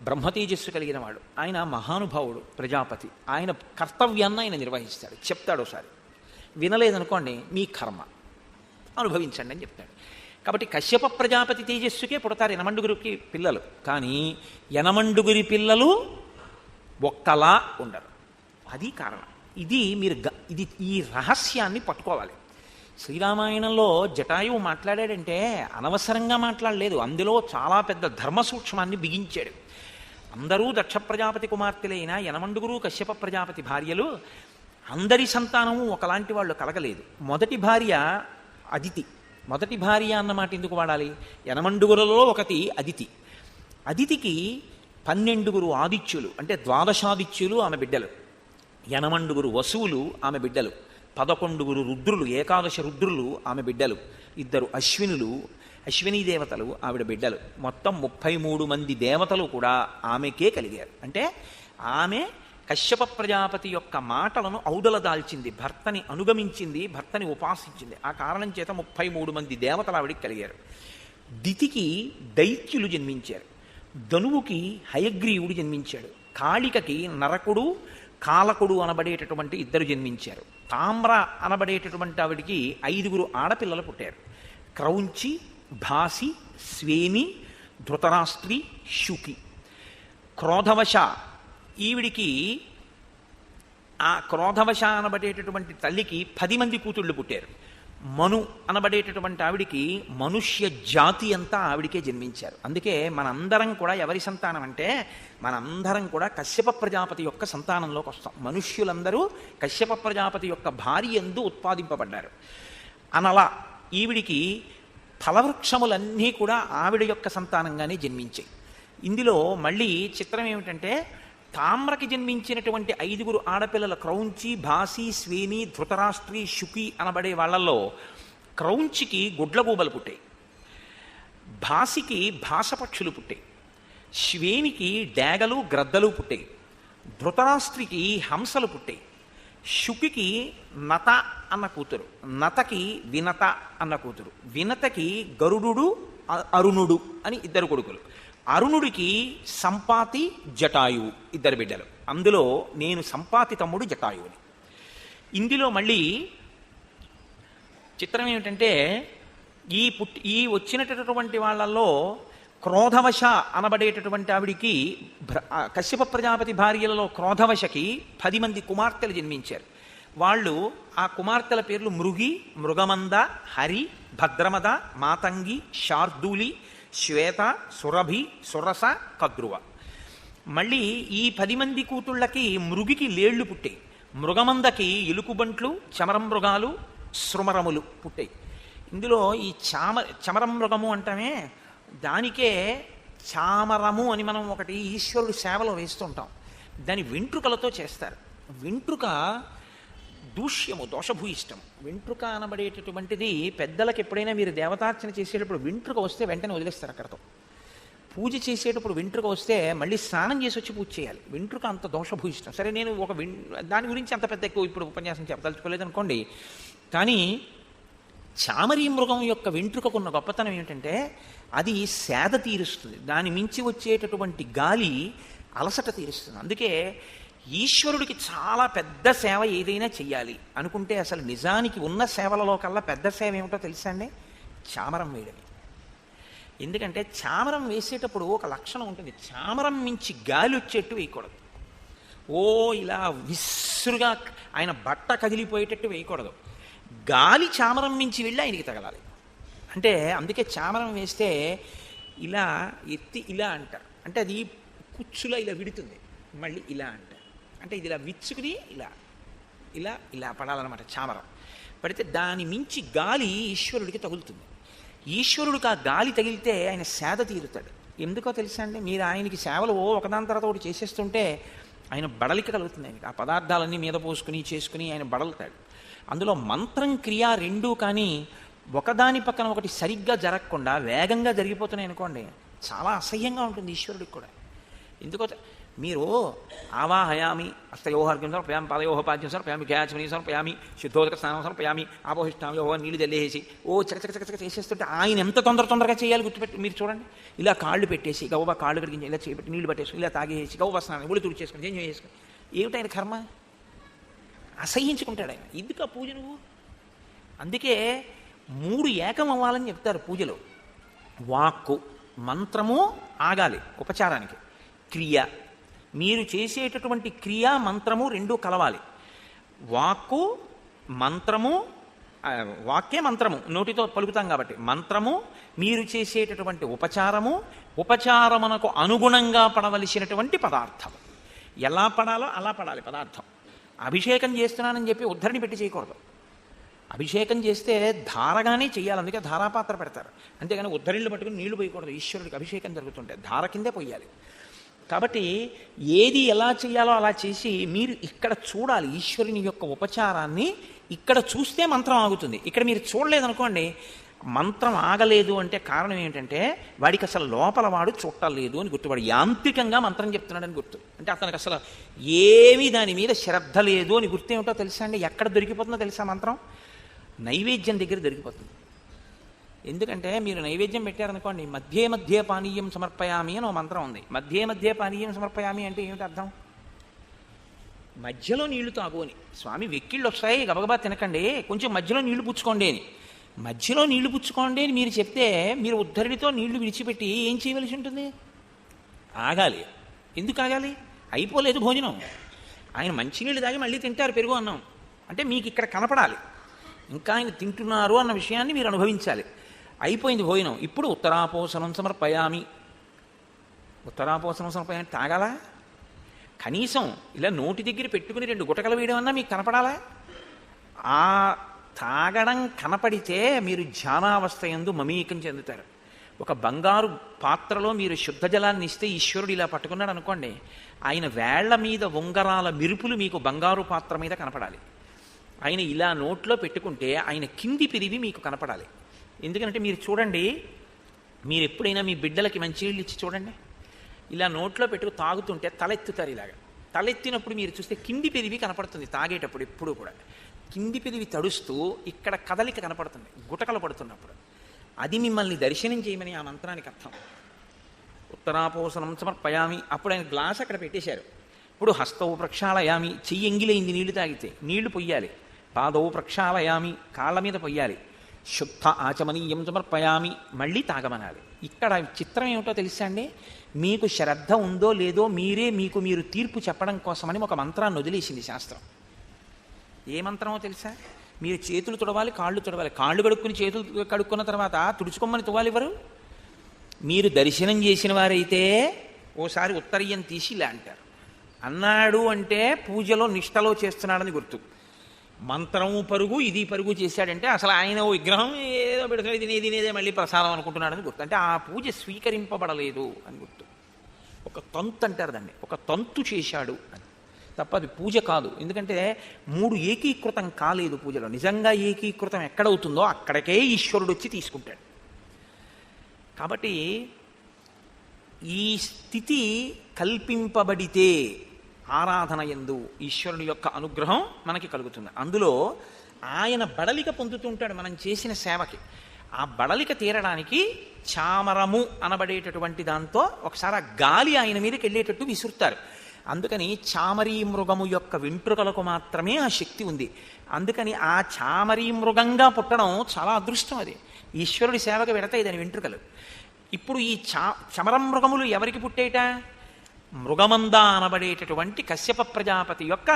బ్రహ్మతేజస్సు కలిగిన వాడు, ఆయన మహానుభావుడు ప్రజాపతి, ఆయన కర్తవ్యాన్ని ఆయన నిర్వహిస్తాడు. చెప్తాడు ఒకసారి, వినలేదనుకోండి మీ కర్మ అనుభవించండి అని చెప్తాడు. కాబట్టి కశ్యప ప్రజాపతి తేజస్సుకే పుడతారు యనమండుగురికి పిల్లలు, కానీ యనమండుగురి పిల్లలు ఒక్కలా ఉండరు. అది కారణం. ఇది మీరు ఈ రహస్యాన్ని పట్టుకోవాలి. శ్రీరామాయణంలో జటాయువు మాట్లాడాడంటే అనవసరంగా మాట్లాడలేదు, అందులో చాలా పెద్ద ధర్మ సూక్ష్మాన్ని బిగించాడు. అందరూ దక్ష ప్రజాపతి కుమార్తెలైన యనమండుగురు కశ్యప ప్రజాపతి భార్యలు, అందరి సంతానము ఒకలాంటి వాళ్ళు కలగలేదు. మొదటి భార్య అదితి. మొదటి భార్య అన్నమాట ఎందుకు వాడాలి? యనమండుగురులో ఒకటి అదితి. అదితికి 12 ఆదిత్యులు అంటే ద్వాదశాదిత్యులు ఆమె బిడ్డలు, యనమండుగురు వసువులు ఆమె బిడ్డలు, 11 రుద్రులు ఏకాదశ రుద్రులు ఆమె బిడ్డలు, 2 అశ్వినులు అశ్వినీ దేవతలు ఆవిడ బిడ్డలు, మొత్తం 33 మంది దేవతలు కూడా ఆమెకే కలిగారు. అంటే ఆమె కశ్యప ప్రజాపతి యొక్క మాటలను ఔదల దాల్చింది, భర్తని అనుగమించింది, భర్తని ఉపాసించింది. ఆ కారణం చేత 33 మంది దేవతలు ఆవిడికి కలిగారు. దితికి దైత్యులు జన్మించారు, ధనువుకి హయగ్రీవుడు జన్మించాడు, కాళికకి నరకుడు కాలకుడు అనబడేటటువంటి 2 జన్మించారు, తామ్ర అనబడేటటువంటి ఆవిడికి 5 ఆడపిల్లలు పుట్టారు. క్రౌంచి, భాసి, స్వేని, ధృతరాష్ట్రి, శుకి. క్రోధవశ ఈవిడికి ఆ క్రోధవశ అనబడేటటువంటి తల్లికి 10 మంది కూతుళ్ళు పుట్టారు. మను అనబడేటటువంటి ఆవిడికి మనుష్య జాతి అంతా ఆవిడికే జన్మించారు. అందుకే మనందరం కూడా ఎవరి సంతానం అంటే మనందరం కూడా కశ్యప ప్రజాపతి యొక్క సంతానంలోకి వస్తాం. మనుష్యులందరూ కశ్యప ప్రజాపతి యొక్క భార్య యందు ఉత్పాదింపబడ్డారు. అనలా ఈవిడికి ఫలవృక్షములన్నీ కూడా ఆవిడ యొక్క సంతానంగానే జన్మించాయి. ఇందులో మళ్ళీ చిత్రం ఏమిటంటే తామ్రకి జన్మించినటువంటి 5 ఆడపిల్లల క్రౌంచి, భాసి, స్వేని, ధృతరాష్ట్రి, శుకి అనబడే వాళ్ళల్లో క్రౌంచికి గుడ్లగూబలు పుట్టాయి, భాసికి భాషపక్షులు పుట్టాయి, శ్వేనికి డేగలు గ్రద్దలు పుట్టాయి, ధృతరాష్ట్రికి హంసలు పుట్టాయి, శుకికి నత అన్న కూతురు, నతకి వినత అన్న కూతురు, వినతకి గరుడు అరుణుడు అని 2 కొడుకులు, అరుణుడికి సంపాతి జటాయువు 2 బిడ్డలు. అందులో నేను సంపాతి తమ్ముడు జటాయువుని. ఇందులో మళ్ళీ చిత్రం ఏమిటంటే ఈ వచ్చినటువంటి వాళ్ళల్లో క్రోధవశ అనబడేటటువంటి ఆవిడికి కశ్యప ప్రజాపతి భార్యలలో క్రోధవశకి 10 మంది కుమార్తెలు జన్మించారు. వాళ్ళు ఆ కుమార్తెల పేర్లు మృగి, మృగమంద, హరి, భద్రమద, మాతంగి, శార్దూలి, శ్వేత, సురభి, సురస, కద్రువ. మళ్ళీ ఈ 10 మంది కూతుళ్ళకి మృగికి లేళ్లు పుట్టాయి, మృగమందకి ఎలుకుబంట్లు, చమరం మృగాలు, శృమరములు పుట్టాయి. ఇందులో ఈ చమరం మృగము అంటామే, దానికే చామరము అని మనం ఒకటి ఈశ్వరుడు సేవలో వేస్తుంటాం. దాని వెంట్రుకలతో చేస్తారు. వెంట్రుక దూష్యము, దోషభూయిష్టం. వెంట్రుక అనబడేటటువంటిది పెద్దలకు ఎప్పుడైనా మీరు దేవతార్చన చేసేటప్పుడు వెంట్రుక వస్తే వెంటనే వదిలేస్తారు అక్కడతో. పూజ చేసేటప్పుడు వెంట్రుక వస్తే మళ్ళీ స్నానం చేసి వచ్చి పూజ చేయాలి. వెంట్రుక అంత దోషభూయిష్టం. సరే, నేను దాని గురించి అంత పెద్ద ఎక్కువ ఇప్పుడు ఉపన్యాసం చెప్పదలుచుకోలేదు అనుకోండి. కానీ చామరీ మృగం యొక్క వెంట్రుకకున్న గొప్పతనం ఏమిటంటే అది సేద తీరుస్తుంది, దాని మించి వచ్చేటటువంటి గాలి అలసట తీరుస్తుంది. అందుకే ఈశ్వరుడికి చాలా పెద్ద సేవ ఏదైనా చెయ్యాలి అనుకుంటే అసలు నిజానికి ఉన్న సేవలలో కల్లా పెద్ద సేవ ఏమిటో తెలుసా అండి? చామరం వేయడమే. ఎందుకంటే చామరం వేసేటప్పుడు ఒక లక్షణం ఉంటుంది, చామరం మించి గాలి వచ్చేట్టు వేయకూడదు. ఓ ఇలా విస్సురుగా ఆయన బట్ట కదిలిపోయేటట్టు వేయకూడదు. గాలి చామరం మించి వెళ్ళి ఆయనకి తగలాలి. అంటే అందుకే చామరం వేస్తే ఇలా ఎత్తి ఇలా అంటారు, అంటే అది కుచ్చులా ఇలా విడుతుంది, మళ్ళీ ఇలా అంటారు, అంటే ఇది ఇలా విచ్చుకుని ఇలా ఇలా ఇలా పడాలన్నమాట. చామరం పడితే దాని మించి గాలి ఈశ్వరుడికి తగులుతుంది. ఈశ్వరుడికి ఆ గాలి తగిలితే ఆయన సేద తీరుతాడు. ఎందుకో తెలుసా అండి? మీరు ఆయనకి సేవలు ఒకదాని తర్వాత ఒకటి చేసేస్తుంటే ఆయన బడలిక కలుగుతుంది. ఆయనకి ఆ పదార్థాలన్నీ మీద పోసుకుని చేసుకుని ఆయన బడలుతాడు. అందులో మంత్రం క్రియ రెండూ కానీ ఒకదాని పక్కన ఒకటి సరిగ్గా జరగకుండా వేగంగా జరిగిపోతున్నాయి అనుకోండి, చాలా అసహ్యంగా ఉంటుంది ఈశ్వరుడికి కూడా. ఎందుకో మీరు ఆవాహయామి హస్తయోహర్గ్యం సమర్పయామి, పాదయోహపాద్యం సమర్పయామి, ఖ్యాచమనీ సమర్పయామి, శుద్ధోదక స్నానం సమర్పయామి, ఆపోహిష్టామి యోహ నీళ్లు జల్లేసి చకచకచక చేసేస్తుంటే ఆయన ఎంత తొందరగా చేయాలి గుర్తుపెట్టి మీరు చూడండి. ఇలా కాళ్ళు పెట్టేసి గౌబా కాళ్ళు కడిగించి ఇలా చేపెట్టి నీళ్లు పెట్టేసి ఇలా తాగేసి గౌబా స్నానం ఒళ్ళు తుడి చేసుకుని ఏం చేసుకుని ఏమిటి ఆయన కర్మ? అసహ్యించుకుంటాడు ఆయన. ఎందుకు ఆ పూజ నువ్వు? అందుకే 3 ఏకం అవ్వాలని చెప్తారు పూజలో. వాక్కు మంత్రము ఆగాలి ఉపచారానికి, క్రియ మీరు చేసేటటువంటి క్రియా మంత్రము రెండూ కలవాలి. వాక్కు మంత్రము వాక్యే మంత్రము, నోటితో పలుకుతాం కాబట్టి మంత్రము, మీరు చేసేటటువంటి ఉపచారము, ఉపచారమునకు అనుగుణంగా పడవలసినటువంటి పదార్థం. ఎలా పడాలో అలా పడాలి పదార్థం. అభిషేకం చేస్తున్నానని చెప్పి ఉద్ధరణి పెట్టి చేయకూడదు. అభిషేకం చేస్తే ధారగానే చేయాలి, అందుకే ధారాపాత్ర పెడతారు. అంతేగాని ఉద్ధరిళ్ళు పట్టుకుని నీళ్లు పోయకూడదు. ఈశ్వరుడికి అభిషేకం జరుగుతుంటే ధార కిందే పోయాలి. కాబట్టి ఏది ఎలా చేయాలో అలా చేసి మీరు ఇక్కడ చూడాలి ఈశ్వరుని యొక్క ఉపచారాన్ని. ఇక్కడ చూస్తే మంత్రం ఆగుతుంది. ఇక్కడ మీరు చూడలేదనుకోండి, మంత్రం ఆగలేదు అంటే కారణం ఏమిటంటే వాడికి అసలు లోపల వాడు చూడలేదు అని గుర్తు. వాడు యాంత్రికంగా మంత్రం చెప్తున్నాడని గుర్తు. అంటే అతనికి అసలు ఏమీ దాని మీద శ్రద్ధ లేదు అని గుర్తు. ఏమిటో తెలుసా అండి? ఎక్కడ దొరికిపోతుందో తెలుసా మంత్రం? నైవేద్యం దగ్గర దొరికిపోతుంది. ఎందుకంటే మీరు నైవేద్యం పెట్టారనుకోండి, మధ్యే మధ్యే పానీయం సమర్పయామి అని ఒక మంత్రం ఉంది. మధ్యే మధ్యే పానీయం సమర్పయామి అంటే ఏమిటి అర్థం? మధ్యలో నీళ్లు తాగు అని. స్వామి వెక్కిళ్ళు వస్తాయి, గబగబా తినకండి, కొంచెం మధ్యలో నీళ్లు పుచ్చుకోండి అని. మధ్యలో నీళ్లు పుచ్చుకోండి అని మీరు చెప్తే మీరు ఉద్ధరిడితో నీళ్లు విడిచిపెట్టి ఏం చేయవలసి ఉంటుంది? ఆగాలి. ఎందుకు ఆగాలి? అయిపోలేదు భోజనం. ఆయన మంచినీళ్ళు తాగి మళ్ళీ తింటారు పెరుగు అన్నం. అంటే మీకు ఇక్కడ కనపడాలి ఇంకా ఆయన తింటున్నారు అన్న విషయాన్ని మీరు అనుభవించాలి. అయిపోయింది భోజనం, ఇప్పుడు ఉత్తరాపోసనం సమర్పయామి. ఉత్తరాపోసనం సమర్పయామి తాగాలా? కనీసం ఇలా నోటి దగ్గర పెట్టుకుని 2 గుటకలు వేయడం అన్నా మీకు కనపడాలా? ఆ తాగడం కనపడితే మీరు ధ్యానావస్థ యందు మమీకం చెందుతారు. ఒక బంగారు పాత్రలో మీరు శుద్ధ జలాన్ని ఇస్తే ఈశ్వరుడు ఇలా పట్టుకున్నాడు అనుకోండి, ఆయన వేళ్ల మీద ఉంగరాల మెరుపులు మీకు బంగారు పాత్ర మీద కనపడాలి. ఆయన ఇలా నోట్లో పెట్టుకుంటే ఆయన కింది పిరివి మీకు కనపడాలి. ఎందుకంటే మీరు చూడండి, మీరు ఎప్పుడైనా మీ బిడ్డలకి మంచినీళ్ళు ఇచ్చి చూడండి, ఇలా నోట్లో పెట్టుకు తాగుతుంటే తలెత్తుతారు. ఇలాగా తలెత్తినప్పుడు మీరు చూస్తే కింది పెరివి కనపడుతుంది. తాగేటప్పుడు ఎప్పుడూ కూడా కింది పెరివి తడుస్తూ ఇక్కడ కదలిక కనపడుతుంది గుటకలు పడుతున్నప్పుడు. అది మిమ్మల్ని దర్శనం చేయమని ఆ మంత్రానికి అర్థం. ఉత్తరాపోసనం సమర్పయామి. అప్పుడు ఆయన గ్లాస్ అక్కడ పెట్టేశారు. ఇప్పుడు హస్తవు ప్రక్షాళయామి, చెయ్యి ఎంగిలైంది నీళ్లు తాగితే, నీళ్లు పొయ్యాలి. పాదవు ప్రక్షాళయామి, కాళ్ళ మీద పొయ్యాలి. శుద్ధ ఆచమనీయం సమర్పయామి, మళ్ళీ తాగమనాలి. ఇక్కడ చిత్రం ఏమిటో తెలుసా అండి? మీకు శ్రద్ధ ఉందో లేదో మీరే మీకు మీరు తీర్పు చెప్పడం కోసమని ఒక మంత్రాన్ని వదిలేసింది శాస్త్రం. ఏ మంత్రమో తెలుసా? మీరు చేతులు తుడవాలి, కాళ్ళు తుడవాలి. కాళ్ళు కడుక్కుని చేతులు కడుక్కున్న తర్వాత తుడుచుకోమని తువాలి ఎవరు? మీరు దర్శనం చేసిన వారైతే ఓసారి ఉత్తరీయం తీసి ఇలా అంటారు. అన్నాడు అంటే పూజలో నిష్టలో చేస్తున్నాడని గుర్తు. మంత్రము పరుగు, ఇది పరుగు చేశాడంటే అసలు ఆయన ఓ విగ్రహం ఏదో పెడుతున్నాడు, తినేదే మళ్ళీ ప్రసాదం అనుకుంటున్నాడని గుర్తు. అంటే ఆ పూజ స్వీకరింపబడలేదు అని గుర్తు. ఒక తంతు అంటారు దాన్ని, ఒక తంతు చేశాడు అని తప్ప అది పూజ కాదు. ఎందుకంటే 3 ఏకీకృతం కాలేదు పూజలో. నిజంగా ఏకీకృతం ఎక్కడవుతుందో అక్కడికే ఈశ్వరుడు వచ్చి తీసుకుంటాడు. కాబట్టి ఈ స్థితి కల్పింపబడితే ఆరాధన యందు ఈశ్వరుని యొక్క అనుగ్రహం మనకి కలుగుతుంది. అందులో ఆయన బడలిక పొందుతుంటాడు మనం చేసిన సేవకి. ఆ బడలిక తీరడానికి చామరము అనబడేటటువంటి దాంతో ఒకసారి ఆ గాలి ఆయన మీదకి వెళ్ళేటట్టు విసురుతారు. అందుకని చామరీ మృగము యొక్క వెంట్రుకలకు మాత్రమే ఆ శక్తి ఉంది. అందుకని ఆ చామరీ మృగంగా పుట్టడం చాలా అదృష్టం. అది ఈశ్వరుడి సేవకు పెడతాయి దాని వెంట్రుకలు. ఇప్పుడు ఈ చమరం మృగములు ఎవరికి పుట్టేట? మృగమంద అనబడేటటువంటి కశ్యప ప్రజాపతి యొక్క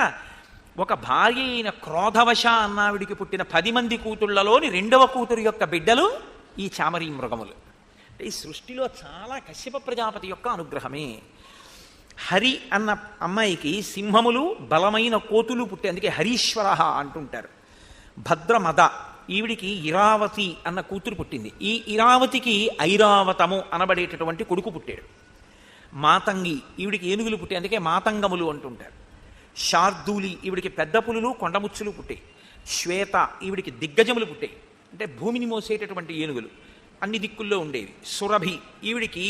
ఒక భార్య అయిన క్రోధవశ అన్నావిడికి పుట్టిన 10 మంది కూతుళ్లలోని 2వ కూతురు యొక్క బిడ్డలు ఈ చామరీ మృగములు. ఈ సృష్టిలో చాలా కశ్యప ప్రజాపతి యొక్క అనుగ్రహమే. హరి అన్న అమ్మాయికి సింహములు బలమైన కోతులు పుట్టే, అందుకే హరీశ్వర అంటుంటారు. భద్రమద, ఈవిడికి ఇరావతి అన్న కూతురు పుట్టింది. ఈ ఇరావతికి ఐరావతము అనబడేటటువంటి కొడుకు పుట్టాడు. మాతంగి, ఈవిడికి ఏనుగులు పుట్టాయి, అందుకే మాతంగములు అంటుంటారు. శార్దూలి, ఈవిడికి పెద్ద పులులు కొండముచ్చులు పుట్టాయి. శ్వేత, ఈవిడికి దిగ్గజములు పుట్టాయి, అంటే భూమిని మోసేటటువంటి ఏనుగులు అన్ని దిక్కుల్లో ఉండేవి. సురభి, ఈవిడికి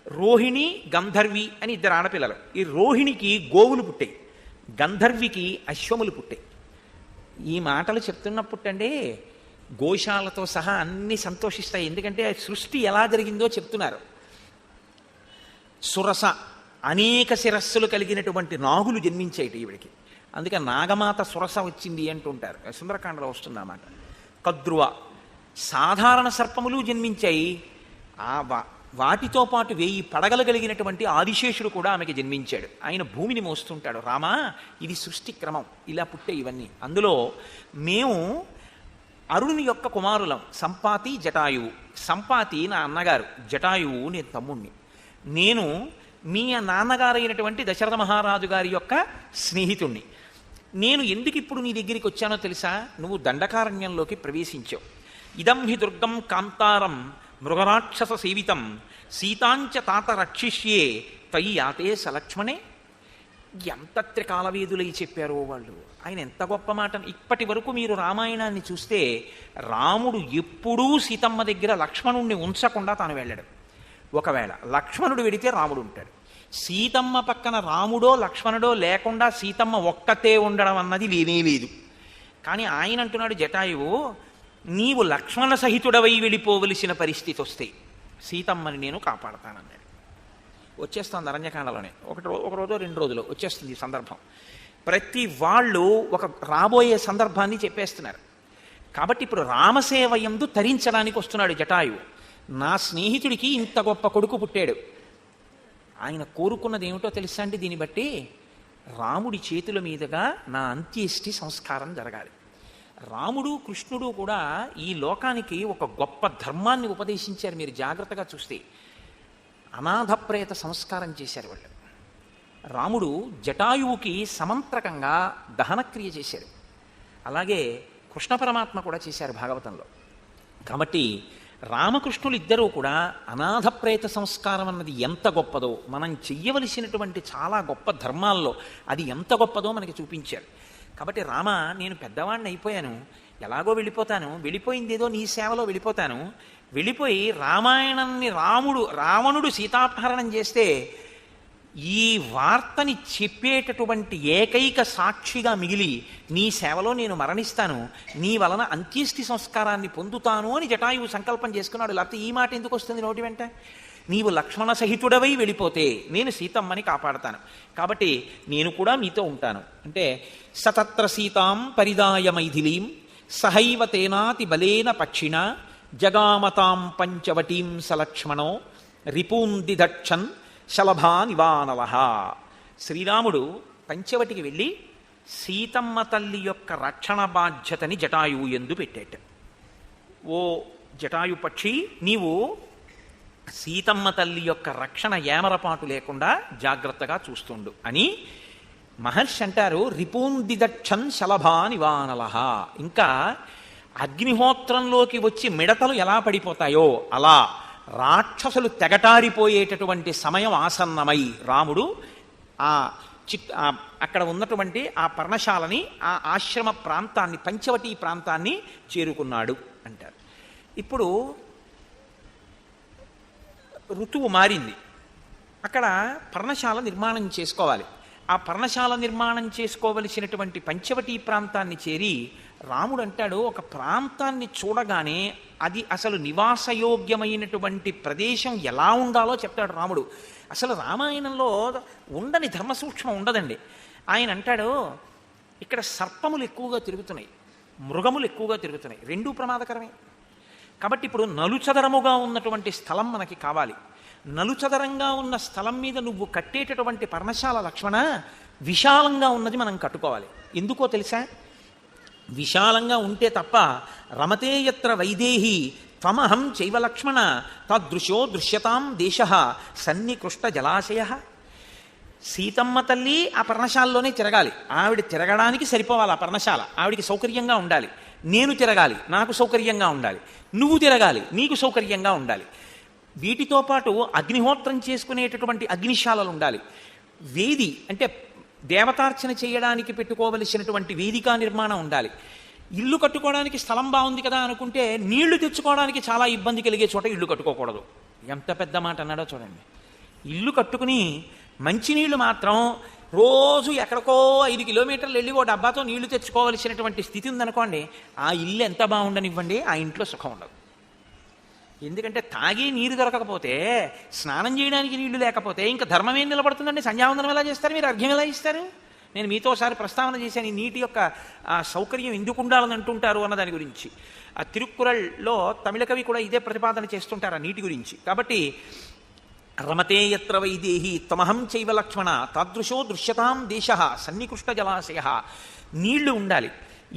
రోహిణి గంధర్వి అని 2 ఆడపిల్లలు. ఈ రోహిణికి గోవులు పుట్టాయి, గంధర్వికి అశ్వములు పుట్టాయి. ఈ మాటలు చెప్తున్నప్పుడండి గోశాలతో సహా అన్ని సంతోషిస్తాయి. ఎందుకంటే సృష్టి ఎలా జరిగిందో చెప్తున్నారు. సురస, అనేక శిరస్సులు కలిగినటువంటి నాగులు జన్మించేటి ఈవిడికి, అందుకే నాగమాత సురస వచ్చింది అంటుంటారు. సుందరకాండలో వస్తుంది అన్నమాట. కద్రువ, సాధారణ సర్పములు జన్మించాయి. వాటితో పాటు 1000 పడగలు కలిగినటువంటి ఆదిశేషుడు కూడా ఆమెకి జన్మించాడు. ఆయన భూమిని మోస్తుంటాడు. రామా, ఇది సృష్టి క్రమం, ఇలా పుట్టే ఇవన్నీ. అందులో మేము అరుణుని యొక్క కుమారులం సంపాతి జటాయువు. సంపాతి నా అన్నగారు, జటాయువు నేను తమ్ముణ్ణి. నేను మీ నాన్నగారు అయినటువంటి దశరథ మహారాజు గారి యొక్క స్నేహితుణ్ణి. నేను ఎందుకు ఇప్పుడు నీ దగ్గరికి వచ్చానో తెలుసా? నువ్వు దండకారణ్యంలోకి ప్రవేశించావు. ఇదం హి దుర్గం కాంతారం మృగరాక్షస సేవితం సీతాంచ తాత రక్షిష్యే తయి యాతే సలక్ష్మణే. ఎంత త్రికాలవేదులై చెప్పారో వాళ్ళు. ఆయన ఎంత గొప్ప మాట. ఇప్పటి వరకు మీరు రామాయణాన్ని చూస్తే రాముడు ఎప్పుడూ సీతమ్మ దగ్గర లక్ష్మణుణ్ణి ఉంచకుండా తాను వెళ్ళాడు. ఒకవేళ లక్ష్మణుడు వెడితే రాముడు ఉంటాడు. సీతమ్మ పక్కన రాముడో లక్ష్మణుడో లేకుండా సీతమ్మ ఒక్కతే ఉండడం అన్నది లేనేలేదు. కానీ ఆయన అంటున్నాడు, జటాయువు నీవు లక్ష్మణ సహితుడవై వెళ్ళిపోవలసిన పరిస్థితి వస్తే సీతమ్మని నేను కాపాడతానన్నాడు. వచ్చేస్తుంది అరణ్యకాండలోనే. ఒక రోజు 2 రోజులు వచ్చేస్తుంది ఈ సందర్భం. ప్రతి వాళ్ళు ఒక రాబోయే సందర్భాన్ని చెప్పేస్తున్నారు. కాబట్టి ఇప్పుడు రామసేవ యందు తరించడానికి వస్తున్నాడు జటాయువు. నా స్నేహితుడికి ఇంత గొప్ప కొడుకు పుట్టాడు. ఆయన కోరుకున్నది ఏమిటో తెలుసా అండి? దీన్ని బట్టి రాముడి చేతుల మీదుగా నా అంత్యేష్టి సంస్కారం జరగాలి. రాముడు కృష్ణుడు కూడా ఈ లోకానికి ఒక గొప్ప ధర్మాన్ని ఉపదేశించారు. మీరు జాగ్రత్తగా చూస్తే అనాథప్రేత సంస్కారం చేశారు వాళ్ళు. రాముడు జటాయువుకి సమంత్రకంగా దహనక్రియ చేశారు. అలాగే కృష్ణ పరమాత్మ కూడా చేశారు భాగవతంలో. కాబట్టి రామకృష్ణులు ఇద్దరూ కూడా అనాథప్రేత సంస్కారం అన్నది ఎంత గొప్పదో, మనం చెయ్యవలసినటువంటి చాలా గొప్ప ధర్మాల్లో అది ఎంత గొప్పదో మనకి చూపించారు. కాబట్టి రామ, నేను పెద్దవాడిని అయిపోయాను, ఎలాగో వెళ్ళిపోతాను, వెళ్ళిపోయింది ఏదో నీ సేవలో వెళ్ళిపోతాను. వెళ్ళిపోయి రామాయణాన్ని రావణుడు సీతాపహరణం చేస్తే ఈ వార్తని చెప్పేటటువంటి ఏకైక సాక్షిగా మిగిలి నీ సేవలో నేను మరణిస్తాను, నీ వలన అంత్యేష్టి సంస్కారాన్ని పొందుతాను అని జటాయువు సంకల్పం చేసుకున్నాడు. లేకపోతే ఈ మాట ఎందుకు వస్తుంది నోటి వెంట? నీవు లక్ష్మణ సహితుడవై వెళ్ళిపోతే నేను సీతమ్మని కాపాడతాను, కాబట్టి నేను కూడా మీతో ఉంటాను అంటే సతత్ర సీతాం పరిదాయ మైథిలీం సహైవ తేనాతి బలేన పక్షిణ జగామతాం పంచవటీం సలక్ష్మణో రిపూందిదక్షన్ శలభా నివానవ. శ్రీరాముడు పంచవటికి వెళ్ళి సీతమ్మ తల్లి యొక్క రక్షణ బాధ్యతని జటాయువు యందు పెట్టేట. ఓ జటాయు పక్షి, నీవు సీతమ్మ తల్లి యొక్క రక్షణ ఏమరపాటు లేకుండా జాగ్రత్తగా చూస్తుండు అని మహర్షి అంటారు. రిపూందిదక్షన్ శలభా నివానల. ఇంకా అగ్నిహోత్రంలోకి వచ్చి మిడతలు ఎలా పడిపోతాయో అలా రాక్షసులు తెగటారిపోయేటటువంటి సమయం ఆసన్నమై రాముడు అక్కడ ఉన్నటువంటి ఆ పర్ణశాలని, ఆ ఆశ్రమ ప్రాంతాన్ని, పంచవటీ ప్రాంతాన్ని చేరుకున్నాడు అంటారు. ఇప్పుడు ఋతువు మారింది. అక్కడ పర్ణశాల నిర్మాణం చేసుకోవాలి. ఆ పర్ణశాల నిర్మాణం చేసుకోవలసినటువంటి పంచవటీ ప్రాంతాన్ని చేరి రాముడు అంటాడు, ఒక ప్రాంతాన్ని చూడగానే అది అసలు నివాసయోగ్యమైనటువంటి ప్రదేశం ఎలా ఉండాలో చెప్తాడు రాముడు. అసలు రామాయణంలో ఉండని ధర్మ సూక్ష్మం ఉండదండి. ఆయన అంటాడు, ఇక్కడ సర్పములు ఎక్కువగా తిరుగుతున్నాయి, మృగములు ఎక్కువగా తిరుగుతున్నాయి, రెండూ ప్రమాదకరమే. కాబట్టి ఇప్పుడు నలుచదరముగా ఉన్నటువంటి స్థలం మనకి కావాలి. నలుచదరంగా ఉన్న స్థలం మీద నువ్వు కట్టేటటువంటి పర్ణశాల లక్ష్మణ విశాలంగా ఉన్నది మనం కట్టుకోవాలి. ఎందుకో తెలుసా? విశాలంగా ఉంటే తప్ప రమతే యత్ర వైదేహి త్వమహం చైవ లక్ష్మణ తదృశో దృశ్యతాం దేశ సన్నికృష్ట జలాశయ. సీతమ్మ తల్లి ఆ పర్ణశాలలోనే తిరగాలి. ఆవిడ తిరగడానికి సరిపోవాలి ఆ పర్ణశాల, ఆవిడికి సౌకర్యంగా ఉండాలి. నేను తిరగాలి, నాకు సౌకర్యంగా ఉండాలి. నువ్వు తిరగాలి, నీకు సౌకర్యంగా ఉండాలి. వీటితో పాటు అగ్నిహోత్రం చేసుకునేటటువంటి అగ్నిశాలలు ఉండాలి. వేది అంటే దేవతార్చన చేయడానికి పెట్టుకోవలసినటువంటి వేదికా నిర్మాణం ఉండాలి. ఇల్లు కట్టుకోవడానికి స్థలం బాగుంది కదా అనుకుంటే నీళ్లు తెచ్చుకోవడానికి చాలా ఇబ్బంది కలిగే చోట ఇల్లు కట్టుకోకూడదు. ఎంత పెద్ద మాట అన్నాడో చూడండి. ఇల్లు కట్టుకుని మంచినీళ్లు మాత్రం రోజు ఎక్కడికో 5 కిలోమీటర్లు వెళ్ళి ఓ డబ్బాతో నీళ్లు తెచ్చుకోవలసినటువంటి స్థితి ఉందనుకోండి, ఆ ఇల్లు ఎంత బాగుండనివ్వండి, ఆ ఇంట్లో సుఖం ఉండదు. ఎందుకంటే తాగి నీరు దొరకకపోతే, స్నానం చేయడానికి నీళ్లు లేకపోతే ఇంకా ధర్మం ఏం నిలబడుతుందండి? సంధ్యావందనం ఎలా చేస్తారు మీరు? అర్ఘ్యం ఎలా ఇస్తారు? నేను మీతో ఒకసారి ప్రస్తావన చేశాను, ఈ నీటి యొక్క సౌకర్యం ఎందుకు ఉండాలని అంటుంటారు అన్న దాని గురించి. ఆ తిరుక్కురల్లో తమిళ కవి కూడా ఇదే ప్రతిపాదన చేస్తుంటారు ఆ నీటి గురించి. కాబట్టి రమతే యత్ర వైదేహి త్వమహం చైవ లక్ష్మణ తాదృశో దృశ్యతాం దేశ సన్నికృష్ట జలాశయ. నీళ్లు ఉండాలి.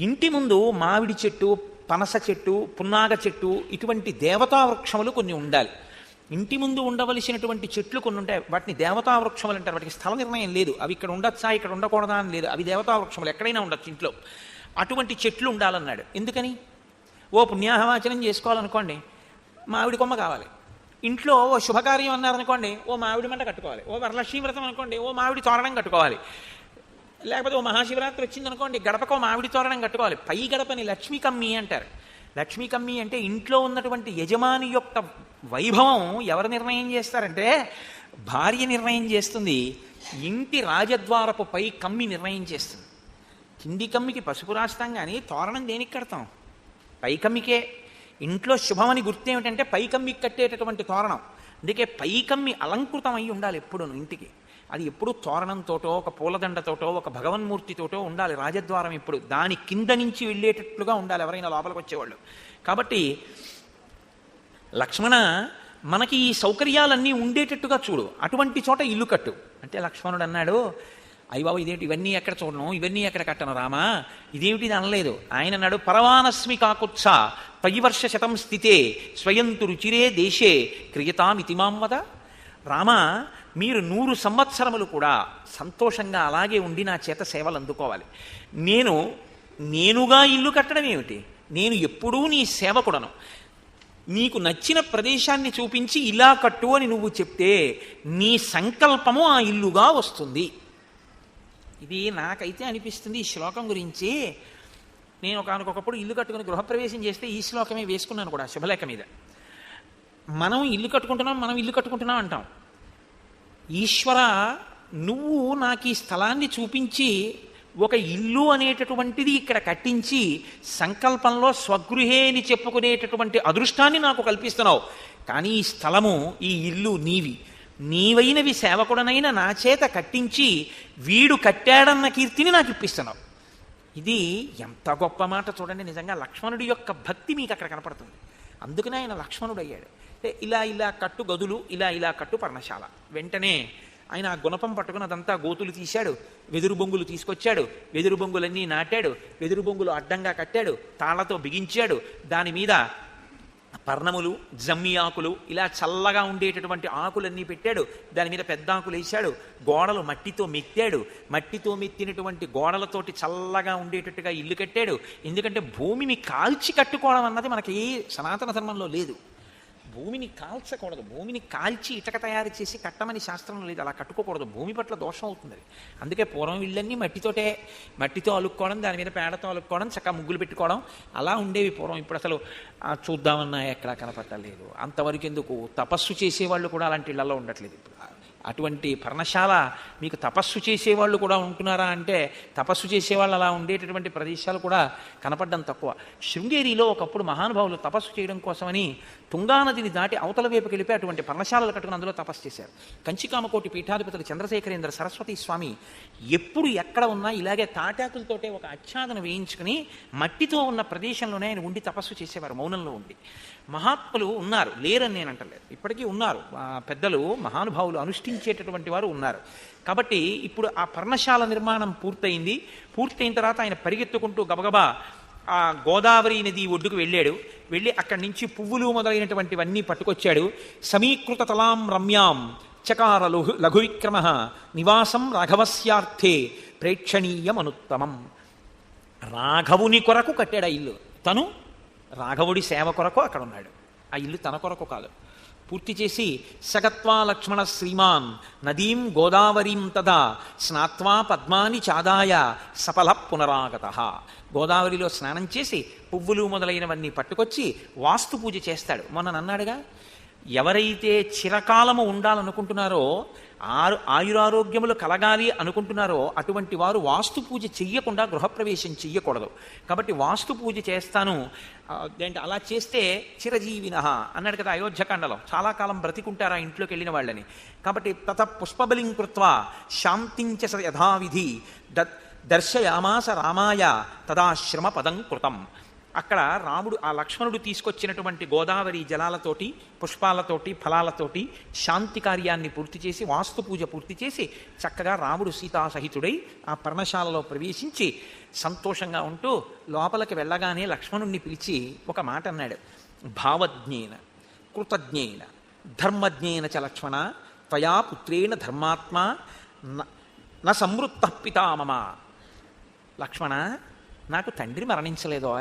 ఇంటి ముందు మామిడి చెట్టు, పనస చెట్టు, పున్నాగ చెట్టు, ఇటువంటి దేవతా వృక్షములు కొన్ని ఉండాలి. ఇంటి ముందు ఉండవలసినటువంటి చెట్లు కొన్ని ఉంటాయి, వాటిని దేవతా వృక్షములు అంటారు. వాటికి స్థల నిర్ణయం లేదు, అవి ఇక్కడ ఉండొచ్చా ఇక్కడ ఉండకూడదా అని లేదు, అవి దేవతా వృక్షములు, ఎక్కడైనా ఉండొచ్చు ఇంట్లో. అటువంటి చెట్లు ఉండాలన్నాడు. ఎందుకని? ఓ పుణ్యాహవాచనం చేసుకోవాలనుకోండి, మామిడి కొమ్మ కావాలి. ఇంట్లో ఓ శుభకార్యం అన్నారనుకోండి, ఓ మామిడి మంట కట్టుకోవాలి. ఓ వరలక్ష్మీ వ్రతం అనుకోండి, ఓ మామిడి తోరణం కట్టుకోవాలి. లేకపోతే ఓ మహాశివరాత్రి వచ్చిందనుకోండి, గడపకో మామిడి తోరణం కట్టుకోవాలి. పై గడపని లక్ష్మీ కమ్మి అంటారు. లక్ష్మీ కమ్మి అంటే ఇంట్లో ఉన్నటువంటి యజమాని యొక్క వైభవం ఎవరు నిర్ణయం చేస్తారంటే భార్య నిర్ణయం చేస్తుంది. ఇంటి రాజద్వారపు పై కమ్మి నిర్ణయం చేస్తుంది. కింది కమ్మికి పసుపు రాస్తాం కానీ తోరణం దేనికి కడతాం? పై కమ్మికే. ఇంట్లో శుభమని గుర్తేమిటంటే పై కమ్మికి కట్టేటటువంటి తోరణం. అందుకే పై కమ్మి అలంకృతం అయి ఉండాలి ఎప్పుడూ ఇంటికి. అది ఎప్పుడు తోరణంతోటో, ఒక పూలదండతోటో, ఒక భగవన్మూర్తితోటో ఉండాలి రాజద్వారం. ఇప్పుడు దాని కింద నుంచి వెళ్ళేటట్లుగా ఉండాలి ఎవరైనా లోపలికి వచ్చేవాళ్ళు. కాబట్టి లక్ష్మణ, మనకి ఈ సౌకర్యాలన్నీ ఉండేటట్టుగా చూడు, అటువంటి చోట ఇల్లు కట్టు అంటే లక్ష్మణుడు అన్నాడు, అయ్య బాబు ఇదేమిటి, ఇవన్నీ ఎక్కడ చూడను, ఇవన్నీ ఎక్కడ కట్టను రామా, ఇదేమిటి ఇది అనలేదు. ఆయన అన్నాడు, పరవానస్మి కాకుత్స పైవర్ష శతం స్థితే స్వయంతు రుచిరే దేశే క్రియతామితిమాం వద. రామా, మీరు 100 సంవత్సరములు కూడా సంతోషంగా అలాగే ఉండి నా చేత సేవలు అందుకోవాలి. నేనుగా ఇల్లు కట్టడం ఏమిటి? నేను ఎప్పుడూ నీ సేవకుడను. నీకు నచ్చిన ప్రదేశాన్ని చూపించి ఇలా కట్టు అని నువ్వు చెప్తే నీ సంకల్పము ఆ ఇల్లుగా వస్తుంది. ఇది నాకైతే అనిపిస్తుంది ఈ శ్లోకం గురించి. నేను ఒకనకొకప్పుడు ఇల్లు కట్టుకుని గృహప్రవేశం చేస్తే ఈ శ్లోకమే వేసుకున్నాను కూడా శుభలేఖ మీద. మనం ఇల్లు కట్టుకుంటున్నాం అంటాం. ఈశ్వర, నువ్వు నాకు ఈ స్థలాన్ని చూపించి ఒక ఇల్లు అనేటటువంటిది ఇక్కడ కట్టించి సంకల్పంలో స్వగృహే అని చెప్పుకునేటటువంటి అదృష్టాన్ని నాకు కల్పిస్తున్నావు. కానీ ఈ స్థలము, ఈ ఇల్లు నీవైనవి సేవకుడనైన నా చేత కట్టించి వీడు కట్టాడన్న కీర్తిని నాకు ఇప్పిస్తున్నావు. ఇది ఎంత గొప్ప మాట చూడండి. నిజంగా లక్ష్మణుడి యొక్క భక్తి మీకు అక్కడ కనపడుతుంది. అందుకనే ఆయన లక్ష్మణుడు అయ్యాడు. ఇలా కట్టు గదులు, ఇలా కట్టు పర్ణశాల. వెంటనే ఆయన ఆ గుణపం పట్టుకుని అదంతా గోతులు తీశాడు, వెదురు బొంగులు తీసుకొచ్చాడు, వెదురు బొంగులన్నీ నాటాడు, వెదురు బొంగులు అడ్డంగా కట్టాడు, తాళ్లతో బిగించాడు. దాని మీద పర్ణములు, జమ్మి ఆకులు, ఇలా చల్లగా ఉండేటటువంటి ఆకులన్నీ పెట్టాడు. దాని మీద పెద్ద ఆకులు వేశాడు. గోడలు మట్టితో మెత్తాడు. మట్టితో మెత్తినటువంటి గోడలతోటి చల్లగా ఉండేటట్టుగా ఇల్లు కట్టాడు. ఎందుకంటే భూమిని కాల్చి కట్టుకోవడం అన్నది మనకి సనాతన ధర్మంలో లేదు. భూమిని కాల్చకూడదు, భూమిని కాల్చి ఇటక తయారు చేసి కట్టమని శాస్త్రంలో లేదు. అలా కట్టుకోకూడదు, భూమి పట్ల దోషం అవుతుంది. అందుకే పూర్వం ఇళ్ళన్నీ మట్టితో అలుక్కోవడం, దాని మీద పేడతో అలుక్కోవడం, చక్కగా ముగ్గులు పెట్టుకోవడం అలా ఉండేవి పూర్వం. ఇప్పుడు అసలు చూద్దామన్నా ఎక్కడా కనపట్టలేదు. అంతవరకు ఎందుకు, తపస్సు చేసేవాళ్ళు కూడా అలాంటి ఇళ్లలో ఉండట్లేదు ఇప్పుడు. అటువంటి పర్ణశాల మీకు తపస్సు చేసేవాళ్ళు కూడా ఉంటున్నారా అంటే తపస్సు చేసేవాళ్ళు అలా ఉండేటటువంటి ప్రదేశాలు కూడా కనపడడం తక్కువ. శృంగేరిలో ఒకప్పుడు మహానుభావులు తపస్సు చేయడం కోసమని తుంగానదిని దాటి అవతల వైపుకి వెళ్ళిపోయి అటువంటి పర్ణశాలలు కట్టుకుని అందులో తపస్సు చేశారు. కంచికామకోటి పీఠాధిపతులు చంద్రశేఖరేంద్ర సరస్వతి స్వామి ఎప్పుడు ఎక్కడ ఉన్నా ఇలాగే తాటాకులతోటే ఒక ఆచ్ఛాదన వేయించుకుని మట్టితో ఉన్న ప్రదేశంలోనే ఆయన ఉండి తపస్సు చేసేవారు, మౌనంలో ఉండి. మహాత్ములు ఉన్నారు, లేరని నేను అంటలేదు, ఇప్పటికీ ఉన్నారు. పెద్దలు మహానుభావులు అనుష్ఠించేటటువంటి వారు ఉన్నారు. కాబట్టి ఇప్పుడు ఆ పర్ణశాల నిర్మాణం పూర్తయింది. పూర్తయిన తర్వాత ఆయన పరిగెత్తుకుంటూ గబగబా ఆ గోదావరి నది ఒడ్డుకు వెళ్ళి అక్కడి నుంచి పువ్వులు మొదలైనటువంటివన్నీ పట్టుకొచ్చాడు. సమీకృత తలాం రమ్యాం చకార లఘువిక్రమ నివాసం రాఘవస్యార్థే ప్రేక్షణీయమనుత్తమం. రాఘవుని కొరకు కట్టాడు ఆ ఇల్లు. తను రాఘవుడి సేవ కొరకు అక్కడ ఉన్నాడు. ఆ ఇల్లు తన కొరకు కాదు. పూర్తి చేసి సగత్వా లక్ష్మణ శ్రీమాన్ నదీం గోదావరీం తదా స్నాత్వా పద్మాని చాదాయ సఫల పునరాగత. గోదావరిలో స్నానం చేసి పువ్వులు మొదలైనవన్నీ పట్టుకొచ్చి వాస్తు పూజ చేస్తాడు. మొన్న అన్నాడుగా, ఎవరైతే చిరకాలము ఉండాలనుకుంటున్నారో, ఆయురారోగ్యములు కలగాలి అనుకుంటున్నారో అటువంటి వారు వాస్తు పూజ చెయ్యకుండా గృహప్రవేశం చెయ్యకూడదు. కాబట్టి వాస్తు పూజ చేస్తాను అంటే అలా చేస్తే చిరజీవిన అన్నాడు కదా అయోధ్యకాండలో, చాలా కాలం బ్రతికుంటారా ఇంట్లోకి వెళ్ళిన వాళ్ళని. కాబట్టి తత పుష్పబలిం కృత్వా శాంతించ యథావిధి దర్శయామాస రామాయ తదాశ్రమ పదం కృతం. అక్కడ రాముడు ఆ లక్ష్మణుడు తీసుకొచ్చినటువంటి గోదావరి జలాలతోటి పుష్పాలతోటి ఫలాలతోటి శాంతి కార్యాన్ని పూర్తి చేసి వాస్తు పూజ పూర్తి చేసి చక్కగా రాముడు సీతాసహితుడై ఆ పర్ణశాలలో ప్రవేశించి సంతోషంగా ఉంటూ లోపలికి వెళ్ళగానే లక్ష్మణుణ్ణి పిలిచి ఒక మాట అన్నాడు. భావజ్ఞేన కృతజ్ఞేన ధర్మజ్ఞేన చ లక్ష్మణ త్వయా పుత్రేణ ధర్మాత్మా న సంవృత్త పితామమ. లక్ష్మణ, నాకు తండ్రి మరణించలేదో,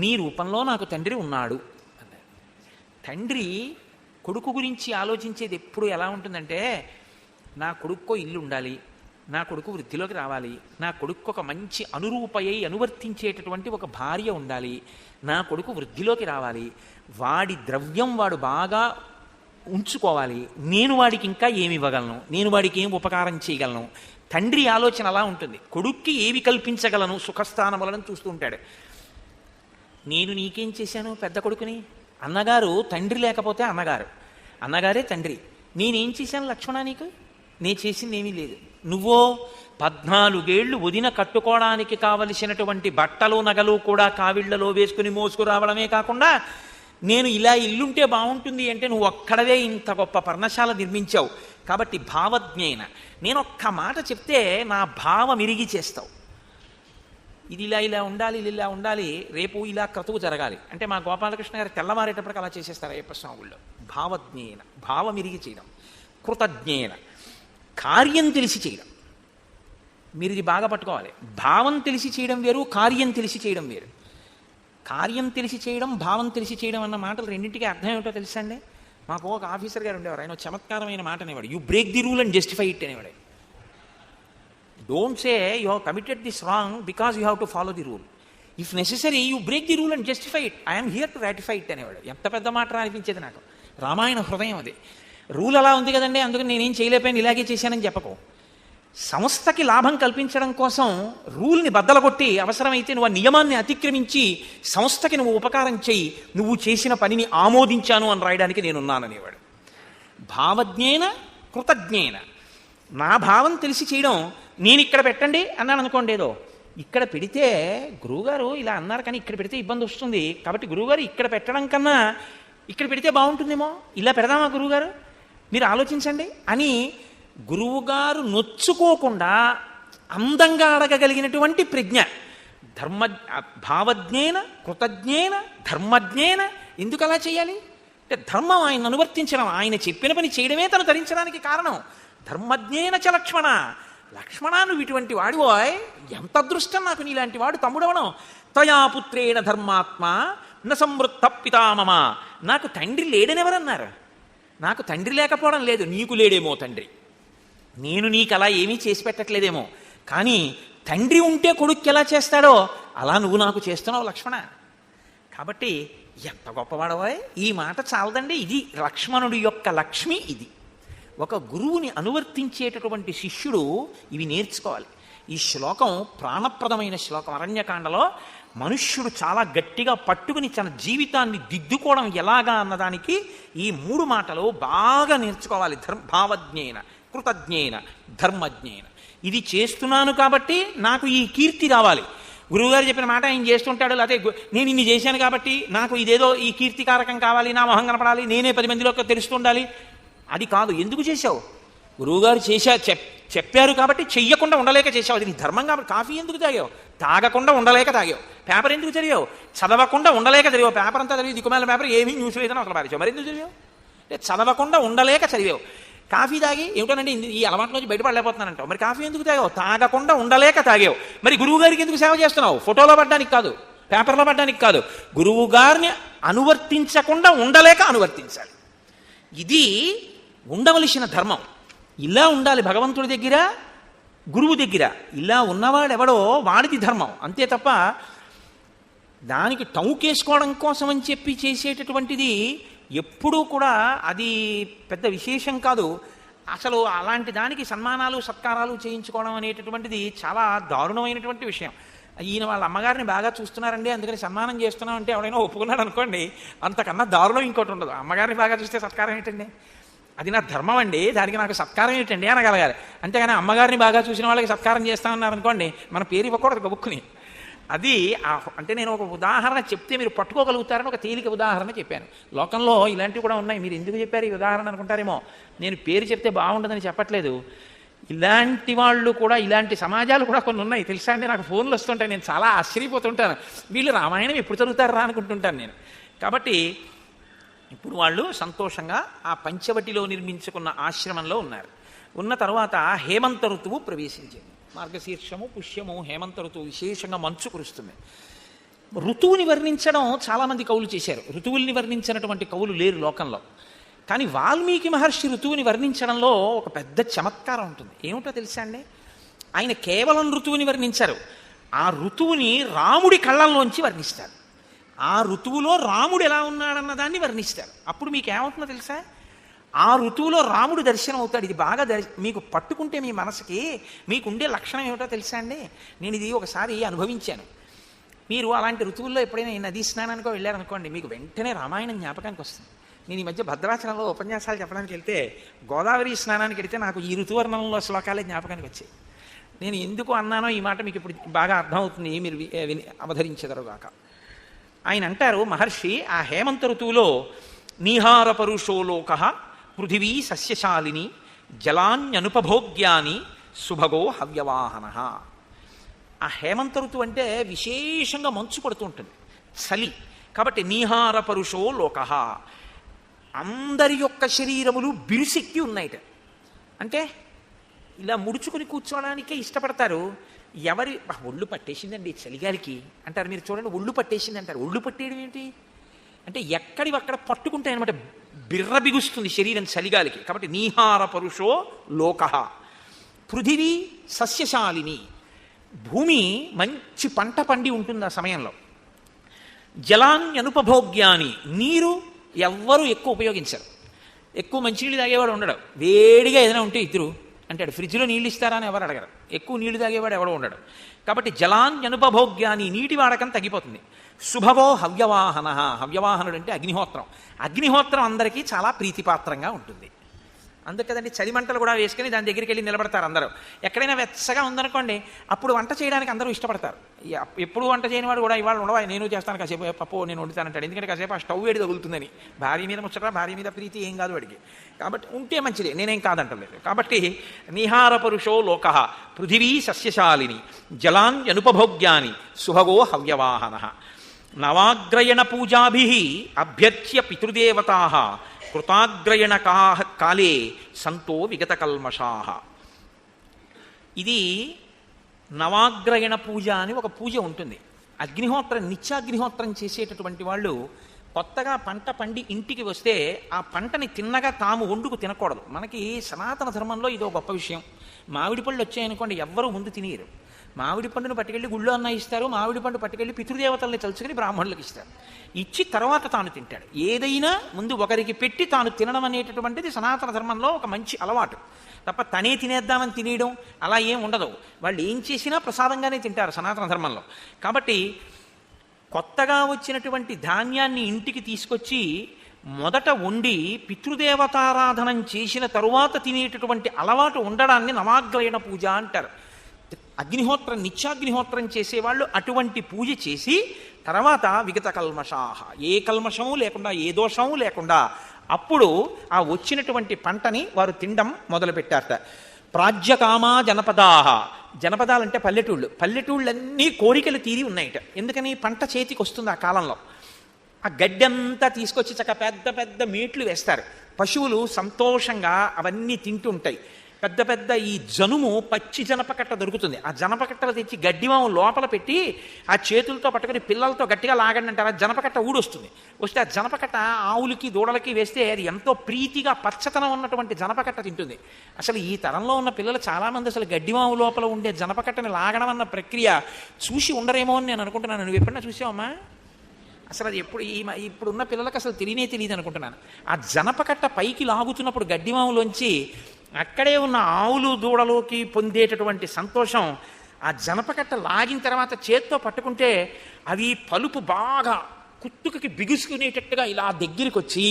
నీ రూపంలో నాకు తండ్రి ఉన్నాడు అన్నాడు. తండ్రి కొడుకు గురించి ఆలోచించేది ఎప్పుడు ఎలా ఉంటుందంటే, నా కొడుక్కో ఇల్లు ఉండాలి, నా కొడుకు వృద్ధిలోకి రావాలి, నా కొడుకు ఒక మంచి అనురూపయ్యి అనువర్తించేటటువంటి ఒక భార్య ఉండాలి, నా కొడుకు వృద్ధిలోకి రావాలి, వాడి ద్రవ్యం వాడు బాగా ఉంచుకోవాలి, నేను వాడికి ఇంకా ఏమి ఇవ్వగలను, నేను వాడికి ఏం ఉపకారం చేయగలను. తండ్రి ఆలోచన అలా ఉంటుంది. కొడుక్కి ఏవి కల్పించగలను సుఖస్థానములను చూస్తూ ఉంటాడు. నేను నీకేం చేశాను పెద్ద కొడుకుని? అన్నగారు తండ్రి లేకపోతే అన్నగారు, అన్నగారే తండ్రి. నేనేం చేశాను లక్ష్మణ నీకు? నేను చేసింది ఏమీ లేదు. నువ్వో 14 ఏళ్ళు వదిన కట్టుకోవడానికి కావలసినటువంటి బట్టలు నగలు కూడా కావిళ్లలో వేసుకుని మోసుకురావడమే కాకుండా, నేను ఇలా ఇల్లుంటే బాగుంటుంది అంటే నువ్వు ఒక్కడవే ఇంత గొప్ప పర్ణశాల నిర్మించావు. కాబట్టి భావజ్ఞేన, నేను ఒక్క మాట చెప్తే నా భావం ఇరిగి చేస్తావు. ఇది ఇలా ఇలా ఉండాలి, ఇది ఇలా ఉండాలి, రేపు ఇలా క్రతువు జరగాలి అంటే మా గోపాలకృష్ణ గారు తెల్లవారేటప్పటికి అలా చేసేస్తారు అయ్యప్ప స్వాముల్లో. భావజ్ఞేన, భావం ఇరిగి చేయడం. కృతజ్ఞేన, కార్యం తెలిసి చేయడం. మీరు ఇది బాగా పట్టుకోవాలి. భావం తెలిసి చేయడం వేరు, కార్యం తెలిసి చేయడం వేరు. కార్యం తెలిసి చేయడం, భావం తెలిసి చేయడం అన్న మాటలు రెండింటికి అర్థం ఏమిటో తెలుసా అండి? మాకు ఒక ఆఫీసర్ గారు ఉండేవారు, ఆయన చమత్కారమైన మాట అనేవాడు, you break the rule and justify it అనేవాడు. Don't say you have committed this wrong because you have to follow the rule. If necessary you break the rule and justify it, I'm here to ratify it అనేవాడు. ఎంత పెద్ద మాట అనిపించేది నాకు. రామాయణ హృదయం అది. Rule అలా ఉంది కదండి, అందుకని నేనేం చేయలేకపోయాను, ఇలాగే చేశానని చెప్పకు. సంస్థకి లాభం కల్పించడం కోసం రూల్ని బద్దలగొట్టి అవసరమైతే నువ్వు ఆ నియమాన్ని అతిక్రమించి సంస్థకి నువ్వు ఉపకారం చేయి, నువ్వు చేసిన పనిని ఆమోదించాను అని రాయడానికి నేనున్నాననేవాడు. భావజ్ఞేన కృతజ్ఞేన, నా భావం తెలిసి చేయడం. నేను ఇక్కడ పెట్టండి అన్నాను అనుకోండి, ఏదో ఇక్కడ పెడితే గురువుగారు ఇలా అన్నారు కానీ ఇక్కడ పెడితే ఇబ్బంది వస్తుంది, కాబట్టి గురువుగారు ఇక్కడ పెట్టడం కన్నా ఇక్కడ పెడితే బాగుంటుందేమో, ఇలా పెడదామా గురువుగారు, మీరు ఆలోచించండి అని గురువుగారు నొచ్చుకోకుండా అందంగా అడగగలిగినటువంటి ప్రజ్ఞ. భావజ్ఞేన కృతజ్ఞేన ధర్మజ్ఞేన. ఎందుకు అలా చేయాలి అంటే ధర్మం ఆయన అనువర్తించడం, ఆయన చెప్పిన పని చేయడమే తను ధరించడానికి కారణం. ధర్మజ్ఞేన చ లక్ష్మణ, లక్ష్మణ నువ్వు ఇటువంటి వాడివో, ఎంత అదృష్టం నాకు నీలాంటి వాడు తమ్ముడవడం. త్వయా పుత్రేణ ధర్మాత్మ న సంవృత్త పితామమ. నాకు తండ్రి లేడనెవరన్నారు? నాకు తండ్రి లేకపోవడం లేదు, నీకు లేడేమో తండ్రి, నేను నీకు అలా ఏమీ చేసి పెట్టట్లేదేమో, కానీ తండ్రి ఉంటే కొడుక్కి ఎలా చేస్తాడో అలా నువ్వు నాకు చేస్తున్నావు లక్ష్మణ. కాబట్టి ఎంత గొప్పవాడవో. ఈ మాట చాలదండి, ఇది లక్ష్మణుడి యొక్క లక్ష్మి. ఇది ఒక గురువుని అనువర్తించేటటువంటి శిష్యుడు ఇవి నేర్చుకోవాలి. ఈ శ్లోకం ప్రాణప్రదమైన శ్లోకం. అరణ్యకాండలో మనుష్యుడు చాలా గట్టిగా పట్టుకుని తన జీవితాన్ని దిద్దుకోవడం ఎలాగా అన్నదానికి ఈ 3 మాటలు బాగా నేర్చుకోవాలి. భావజ్ఞేన కృతజ్ఞేన ధర్మజ్ఞేన. ఇది చేస్తున్నాను కాబట్టి నాకు ఈ కీర్తి రావాలి. గురువుగారు చెప్పిన మాట ఆయన చేస్తుంటాడు, లేకపోతే నేను ఇన్ని చేశాను కాబట్టి నాకు ఇదేదో ఈ కీర్తికారకం కావాలి, నా మొహం కనపడాలి, నేనే 10 మందిలోకి తెలుస్తుండాలి. అది కాదు. ఎందుకు చేశావు? గురువుగారు చెప్పారు కాబట్టి చెయ్యకుండా ఉండలేక చేసావు. అది నీ ధర్మం కాబట్టి. కాఫీ ఎందుకు తాగావు? తాగకుండా ఉండలేక తాగావు. పేపర్ ఎందుకు చదివావు? చదవకుండా ఉండలేక చదివావు. పేపర్ అంతా చదివి దిక్కుమాల పేపర్ ఏమీ న్యూస్ లేదని అసలు పారేసావు. మరి ఎందుకు చదివావు? అంటే చదవకుండా ఉండలేక చదివావు. కాఫీ తాగి ఏమిటోనండి ఈ అలవాట్లోంచి బయటపడలేకపోతున్నానంటావు. మరి కాఫీ ఎందుకు తాగావు? తాగకుండా ఉండలేక తాగావు. మరి గురువు గారికి ఎందుకు సేవ చేస్తున్నావు? ఫోటోలో పడ్డానికి కాదు, పేపర్లో పడ్డానికి కాదు, గురువు గారిని అనువర్తించకుండా ఉండలేక అనువర్తించాలి. ఇది ఉండవలసిన ధర్మం. ఇలా ఉండాలి భగవంతుడి దగ్గర, గురువు దగ్గర. ఇలా ఉన్నవాడెవడో వాడిది ధర్మం, అంతే తప్ప దానికి టౌకేసుకోవడం కోసం అని చెప్పి చేసేటటువంటిది ఎప్పుడూ కూడా అది పెద్ద విశేషం కాదు. అసలు అలాంటి దానికి సన్మానాలు సత్కారాలు చేయించుకోవడం అనేటటువంటిది చాలా దారుణమైనటువంటి విషయం. ఈయన వాళ్ళ అమ్మగారిని బాగా చూస్తున్నారండి అందుకని సన్మానం చేస్తున్నాం అంటే ఎవడైనా ఒప్పుకున్నాడు అనుకోండి, అంతకన్నా దారుణం ఇంకోటి ఉండదు. అమ్మగారిని బాగా చూస్తే సత్కారం ఏంటండి? అది నా ధర్మం అండి, దానికి నాకు సత్కారం ఏంటండి అనగలగాలి. అంతేగాని అమ్మగారిని బాగా చూసిన వాళ్ళకి సత్కారం చేస్తామన్నారు అనుకోండి, మన పేరు ఇవ్వకూడదు గబుక్కుని. అది అంటే నేను ఒక ఉదాహరణ చెప్తే మీరు పట్టుకోగలుగుతారని ఒక తేలిక ఉదాహరణ చెప్పాను. లోకంలో ఇలాంటివి కూడా ఉన్నాయి. మీరు ఎందుకు చెప్పారు ఈ ఉదాహరణ అనుకుంటారేమో. నేను పేరు చెప్తే బాగుండదని చెప్పట్లేదు. ఇలాంటి వాళ్ళు కూడా, ఇలాంటి సమాజాలు కూడా కొన్ని ఉన్నాయి తెలుసా అండి. నాకు ఫోన్లు వస్తుంటాయి, నేను చాలా ఆశ్చర్యపోతుంటాను. వీళ్ళు రామాయణం ఎప్పుడు చదువుతారా అనుకుంటుంటాను నేను. కాబట్టి ఇప్పుడు వాళ్ళు సంతోషంగా ఆ పంచవటిలో నిర్మించుకున్న ఆశ్రమంలో ఉన్నారు. ఉన్న తర్వాత హేమంత ఋతువు ప్రవేశించింది. మార్గశీర్షము, పుష్యము, హేమంత ఋతువు, విశేషంగా మంచు కురుస్తుంది. ఋతువుని వర్ణించడం చాలామంది కవులు చేశారు. ఋతువుల్ని వర్ణించినటువంటి కవులు లేరు లోకంలో. కానీ వాల్మీకి మహర్షి ఋతువుని వర్ణించడంలో ఒక పెద్ద చమత్కారం ఉంటుంది. ఏమిటో తెలుసా అండి? ఆయన కేవలం ఋతువుని వర్ణించారు. ఆ ఋతువుని రాముడి కళ్ళల్లోంచి వర్ణిస్తారు. ఆ ఋతువులో రాముడు ఎలా ఉన్నాడన్న దాన్ని వర్ణిస్తారు. అప్పుడు మీకు ఏమవుతుందో తెలుసా? ఆ ఋతువులో రాముడు దర్శనం అవుతాడు. ఇది బాగా మీకు పట్టుకుంటే మీ మనసుకి మీకుండే లక్షణం ఏమిటో తెలుసా అండి? నేను ఇది ఒకసారి అనుభవించాను. మీరు అలాంటి ఋతువుల్లో ఎప్పుడైనా ఈ నదీ స్నానానికో వెళ్ళారనుకోండి, మీకు వెంటనే రామాయణం జ్ఞాపకానికి వస్తుంది. నేను ఈ మధ్య భద్రాచలంలో ఉపన్యాసాలు చెప్పడానికి వెళ్తే గోదావరి స్నానానికి వెళితే నాకు ఈ ఋతువర్ణంలో శ్లోకాలే జ్ఞాపకానికి వచ్చాయి. నేను ఎందుకు అన్నానో ఈ మాట మీకు ఇప్పుడు బాగా అర్థమవుతుంది, మీరు అవధరించెదరుగాక. ఆయన అంటారు మహర్షి, ఆ హేమంత ఋతువులో నీహార పరుషోలోక పృథివీ సస్యశాలిని జలాన్యనుపభోగ్యాని సుభగో హవ్యవాహన. ఆ హేమంత ఋతువు అంటే విశేషంగా మంచు పడుతూ ఉంటుంది, చలి. కాబట్టి నీహార పరుషో లోక, అందరి యొక్క శరీరములు బిరుసెక్కి ఉన్నాయిట. అంటే ఇలా ముడుచుకుని కూర్చోవడానికే ఇష్టపడతారు. ఎవరి ఒళ్ళు పట్టేసిందండి చలిగాలికి అంటారు. మీరు చూడండి, ఒళ్ళు పట్టేసింది అంటారు. ఒళ్ళు పట్టేయడం ఏంటి అంటే ఎక్కడివక్కడ పట్టుకుంటాయి అనమాట, బిర్ర బిగుస్తుంది శరీరం చలిగాలికి. కాబట్టి నీహార పరుషో లోక. పృథివీ సస్యశాలిని, భూమి మంచి పంట పండి ఉంటుంది ఆ సమయంలో. జలాన్యనుపభోగ్యాని, నీరు ఎవ్వరూ ఎక్కువ ఉపయోగించరు. ఎక్కువ మంచినీళ్ళు తాగేవాడు ఉండడు. వేడిగా ఏదైనా ఉంటే ఇద్దరు అంటాడు, ఫ్రిడ్జ్లో నీళ్ళు ఇస్తారా అని ఎవరు అడగరు. ఎక్కువ నీళ్లు తాగేవాడు ఎవడో ఉండడు. కాబట్టి జలాన్యనుపభోగ్యాని, నీటి వాడకం తగ్గిపోతుంది. శుభగో హవ్యవాహన, హవ్యవాహనుడు అంటే అగ్నిహోత్రం. అగ్నిహోత్రం అందరికీ చాలా ప్రీతిపాత్రంగా ఉంటుంది. అందుకే కదండి చలిమంటలు కూడా వేసుకుని దాని దగ్గరికి వెళ్ళి నిలబడతారు అందరూ. ఎక్కడైనా వెచ్చగా ఉందనుకోండి, అప్పుడు వంట చేయడానికి అందరూ ఇష్టపడతారు. ఎప్పుడు వంట చేయని వాడు కూడా ఇవాళ ఉండవా నేను చేస్తాను కాసేపు పప్పు నేను వండుతానంటాడు. ఎందుకంటే కాసేపు ఆ స్టవ్ వేడి తగులుతుందని. భార్య మీద ముచ్చట, భార్య మీద ప్రీతి ఏం కాదు వాడికి. కాబట్టి ఉంటే మంచిదే, నేనేం కాదంటలేదు. కాబట్టి నిహార పురుషో లోక పృథివీ సస్యశాలిని జలాన్యనుపభోగ్యాని సుభగో హవ్యవాహన. నవాగ్రయణ పూజాభి అభ్యర్చ్య పితృదేవతా కృతాగ్రయణ కాలే సంతో విగత కల్మషాః. ఇది నవాగ్రయణ పూజ అని ఒక పూజ ఉంటుంది. అగ్నిహోత్రం, నిత్యాగ్నిహోత్రం చేసేటటువంటి వాళ్ళు కొత్తగా పంట పండి ఇంటికి వస్తే ఆ పంటని తిన్నగా తాము వండుకు తినకూడదు. మనకి సనాతన ధర్మంలో ఇదో గొప్ప విషయం. మామిడి పళ్ళు వచ్చాయనుకోండి, ఎవ్వరూ ముందు తినేయరు. మామిడి పండును పట్టుకెళ్ళి గుళ్ళో అన్న ఇస్తారు, మామిడి పండు పట్టుకెళ్ళి పితృదేవతల్ని తలుచుకుని బ్రాహ్మణులకు ఇస్తారు. ఇచ్చి తర్వాత తాను తింటాడు. ఏదైనా ముందు ఒకరికి పెట్టి తాను తినడం అనేటటువంటిది సనాతన ధర్మంలో ఒక మంచి అలవాటు. తప్ప తనే తినేద్దామని తినేయడం అలా ఏం ఉండదు. వాళ్ళు ఏం చేసినా ప్రసాదంగానే తింటారు సనాతన ధర్మంలో. కాబట్టి కొత్తగా వచ్చినటువంటి ధాన్యాన్ని ఇంటికి తీసుకొచ్చి మొదట వండి పితృదేవతారాధనం చేసిన తరువాత తినేటటువంటి అలవాటు ఉండడాన్ని నవాగ్రయణ పూజ అంటారు. అగ్నిహోత్రం, నిత్యాగ్నిహోత్రం చేసేవాళ్ళు అటువంటి పూజ చేసి తర్వాత విగత కల్మషాః, ఏ కల్మషము లేకుండా, ఏ దోషము లేకుండా అప్పుడు ఆ వచ్చినటువంటి పంటని వారు తినడం మొదలుపెట్టారట. ప్రాజ్యకామా జనపదాః, జనపదాలంటే పల్లెటూళ్ళు. పల్లెటూళ్ళన్నీ కోరికలు తీరి ఉన్నాయట. ఎందుకని? పంట చేతికి వస్తుంది ఆ కాలంలో. ఆ గడ్డంతా తీసుకొచ్చి చక్క పెద్ద పెద్ద మేట్లు వేస్తారు. పశువులు సంతోషంగా అవన్నీ తింటూ ఉంటాయి. పెద్ద పెద్ద ఈ జనుము, పచ్చి జనపకట్ట దొరుకుతుంది. ఆ జనపకట్టలు తెచ్చి గడ్డివాము లోపల పెట్టి ఆ చేతులతో పట్టుకుని పిల్లలతో గట్టిగా లాగండి అంటారు. ఆ జనపకట్ట ఊడొస్తుంది. వస్తే ఆ జనపకట్ట ఆవులకి దూడలకి వేస్తే అది ఎంతో ప్రీతిగా పచ్చతనం ఉన్నటువంటి జనపకట్ట తింటుంది. అసలు ఈ తరంలో ఉన్న పిల్లలు చాలామంది అసలు గడ్డివాము లోపల ఉండే జనపకట్టని లాగడం అన్న ప్రక్రియ చూసి ఉండరేమో అని నేను అనుకుంటున్నాను. నువ్వు ఎప్పుడైనా చూసావమ్మా? అసలు అది ఇప్పుడున్న పిల్లలకు అసలు తెలియదు అనుకుంటున్నాను. ఆ జనపకట్ట పైకి లాగుతున్నప్పుడు గడ్డివాములోంచి అక్కడే ఉన్న ఆవులు దూడలోకి పొందేటటువంటి సంతోషం, ఆ జనపకట్ట లాగిన తర్వాత చేత్తో పట్టుకుంటే అవి పలుపు బాగా కుత్తుకకి బిగుసుకునేటట్టుగా ఇలా దగ్గరికి వచ్చి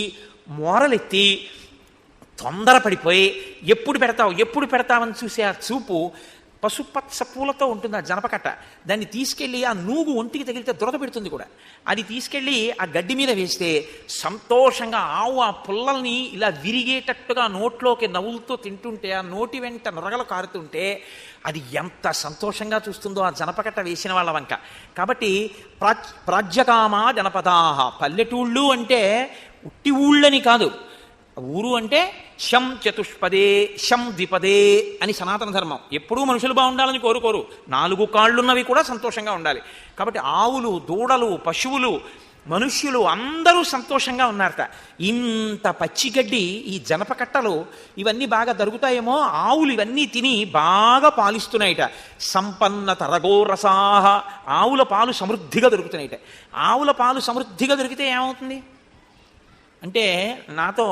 మోరలెత్తి తొందరపడిపోయి ఎప్పుడు పెడతావని చూసే ఆ చూపు పసుపచ్చ పూలతో ఉంటుంది ఆ జనపకట్ట. దాన్ని తీసుకెళ్ళి ఆ నూగు ఒంటికి తగిలితే దురద పెడుతుంది కూడా. అది తీసుకెళ్ళి ఆ గడ్డి మీద వేస్తే సంతోషంగా ఆవు ఆ పుల్లల్ని ఇలా విరిగేటట్టుగా నోట్లోకి నవ్వులతో తింటుంటే, ఆ నోటి వెంట నొరగలు కారుతుంటే అది ఎంత సంతోషంగా చూస్తుందో ఆ జనపకట్ట వేసిన వాళ్ళ వంక. కాబట్టి ప్రాజ్యకామా జనపదాహ, పల్లెటూళ్ళు అంటే ఉట్టి ఊళ్ళని కాదు. ఊరు అంటే శం చతుష్పదే శం ద్విపదే అని సనాతన ధర్మం. ఎప్పుడూ మనుషులు బాగుండాలని కోరుకోరు, 4 కాళ్ళున్నవి కూడా సంతోషంగా ఉండాలి. కాబట్టి ఆవులు, దూడలు, పశువులు, మనుష్యులు అందరూ సంతోషంగా ఉన్నారట. ఇంత పచ్చిగడ్డి ఈ జనపకట్టలు ఇవన్నీ బాగా దొరుకుతాయేమో, ఆవులు ఇవన్నీ తిని బాగా పాలిస్తున్నాయిట. సంపన్న తరగోరసాహ, ఆవుల పాలు సమృద్ధిగా దొరుకుతున్నాయిట. ఆవుల పాలు సమృద్ధిగా దొరికితే ఏమవుతుంది అంటే, నాతో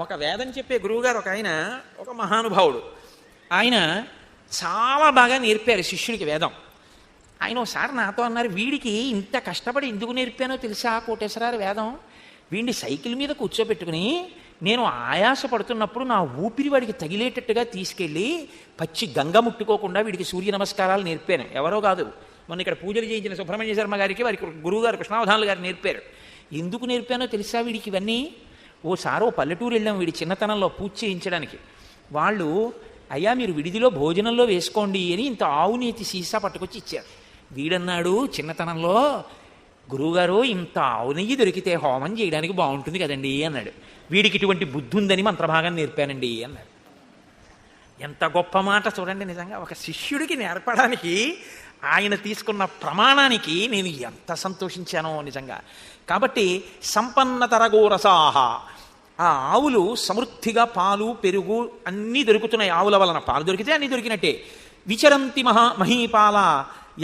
ఒక వేదం చెప్పే గురువుగారు ఒక ఆయన, ఒక మహానుభావుడు, ఆయన చాలా బాగా నేర్పారు శిష్యుడికి వేదం. ఆయన ఒకసారి నాతో అన్నారు, వీడికి ఇంత కష్టపడి ఎందుకు నేర్పానో తెలుసా కోటేశ్వరారు వేదం? వీడిని సైకిల్ మీద కూర్చోబెట్టుకుని నేను ఆయాసపడుతున్నప్పుడు నా ఊపిరి వాడికి తగిలేటట్టుగా తీసుకెళ్ళి పచ్చి గంగ ముట్టుకోకుండా వీడికి సూర్య నమస్కారాలు నేర్పాను. ఎవరో కాదు, మొన్న ఇక్కడ పూజలు చేయించిన సుబ్రహ్మణ్య శర్మ గారికి వారికి గురువుగారు కృష్ణావధానులు గారు నేర్పారు. ఎందుకు నేర్పానో తెలుసా వీడికి ఇవన్నీ? ఓసారి పల్లెటూరు వెళ్ళాం వీడి చిన్నతనంలో పూజ చేయించడానికి. వాళ్ళు, అయ్యా మీరు విడిదిలో భోజనంలో వేసుకోండి అని ఇంత ఆవునేతి సీసా పట్టుకొచ్చి ఇచ్చారు. వీడన్నాడు చిన్నతనంలో, గురువుగారు ఇంత ఆవు నెయ్యి దొరికితే హోమం చేయడానికి బాగుంటుంది కదండి అన్నాడు. వీడికి ఇటువంటి బుద్ధి ఉందని మంత్రభాగం నేర్పానండి అన్నాడు. ఎంత గొప్ప మాట చూడండి. నిజంగా ఒక శిష్యుడికి నేర్పడానికి ఆయన తీసుకున్న ప్రమాణానికి నేను ఎంత సంతోషించానో నిజంగా. కాబట్టి సంపన్నతరగోరసాహ, ఆ ఆవులు సమృద్ధిగా పాలు, పెరుగు అన్నీ దొరుకుతున్నాయి. ఆవుల వలన పాలు దొరికితే అన్నీ దొరికినట్టే. విచరంతి మహీపాల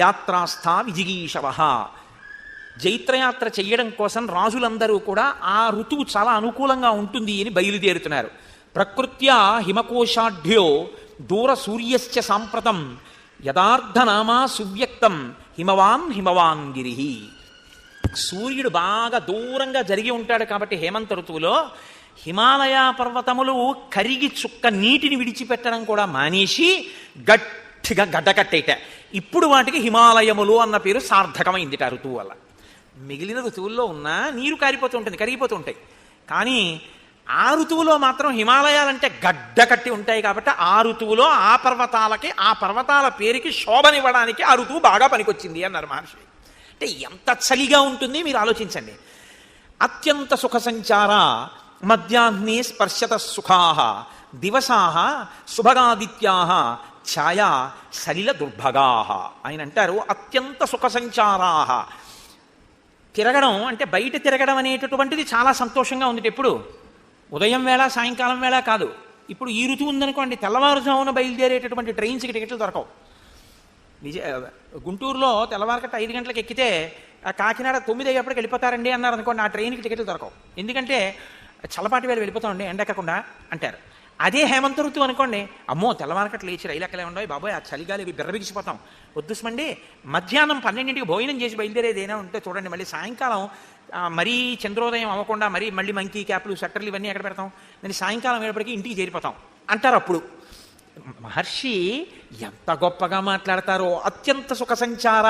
యాత్రాస్థ విజిగీషవ, జైత్రయాత్ర చెయ్యడం కోసం రాజులందరూ కూడా ఆ ఋతువు చాలా అనుకూలంగా ఉంటుంది అని బయలుదేరుతున్నారు. ప్రకృత్యా హిమకోశాఢ్యో దూర సూర్యస్య సాంప్రతం యథార్థనామా సువ్యక్తం హిమవాన్ హిమవాన్ గిరి. సూర్యుడు బాగా దూరంగా జరిగి ఉంటాడు కాబట్టి హేమంత ఋతువులో హిమాలయ పర్వతములు కరిగి చుక్క నీటిని విడిచిపెట్టడం కూడా మానేసి గట్టిగా గడ్డకట్టేట. ఇప్పుడు వాటికి హిమాలయములు అన్న పేరు సార్థకమైంది ఆ ఋతువు వల్ల. మిగిలిన ఋతువుల్లో ఉన్న నీరు కారిపోతూ ఉంటుంది, కరిగిపోతూ ఉంటాయి. కానీ ఆ ఋతువులో మాత్రం హిమాలయాలంటే గడ్డ కట్టి ఉంటాయి కాబట్టి ఆ ఋతువులో ఆ పర్వతాలకి, ఆ పర్వతాల పేరుకి శోభనివ్వడానికి ఆ ఋతువు బాగా పనికొచ్చింది అన్నారు మహర్షి. అంటే ఎంత చలిగా ఉంటుంది మీరు ఆలోచించండి. అత్యంత సుఖ సంచార మధ్యాహ్నే స్పర్శత సుఖా దివసా శుభగాదిత్యా ఛాయా సలిల దుర్భగా. ఆయన అంటారు అత్యంత సుఖ సంచారా. తిరగడం అంటే బయట తిరగడం అనేటటువంటిది చాలా సంతోషంగా ఉంది. ఎప్పుడు ఉదయం వేళ సాయంకాలం వేళ కాదు. ఇప్పుడు ఈ ఋతువు ఉందనుకోండి, తెల్లవారుజామున బయలుదేరేటటువంటి ట్రైన్స్కి టికెట్లు దొరకవు. గుంటూరులో తెల్లవారకట్ట 5 గంటలకు ఎక్కితే కాకినాడ 9 అయ్యేప్పటికి వెళ్ళిపోతారండి అన్నారు అనుకోండి, ఆ ట్రైన్కి టికెట్లు దొరకవు. ఎందుకంటే చల్లపాటి వేళ వెళ్ళిపోతామండి ఎండెక్కకుండా అంటారు. అదే హేమంత ఋతువు అనుకోండి, అమ్మో తెల్లవారకట్టు లేచి రైలు ఎక్కలే ఉండవు బాబోయ్, ఆ చలిగాలి బిర్రబిగిసిపోతాం, వద్దుస్మండి. మధ్యాహ్నం 12ంటికి భోజనం చేసి బయలుదేరేదైనా ఉంటే చూడండి, మళ్ళీ సాయంకాలం మరీ చంద్రోదయం అవ్వకుండా మళ్ళీ మంకీ క్యాప్లు, స్వెట్టర్లు ఇవన్నీ ఎక్కడ పెడతాం, దాన్ని సాయంకాలం అయ్యేప్పటికీ ఇంటికి చేరిపోతాం అంటారు. అప్పుడు మహర్షి ఎంత గొప్పగా మాట్లాడతారో. అత్యంత సుఖ సంచార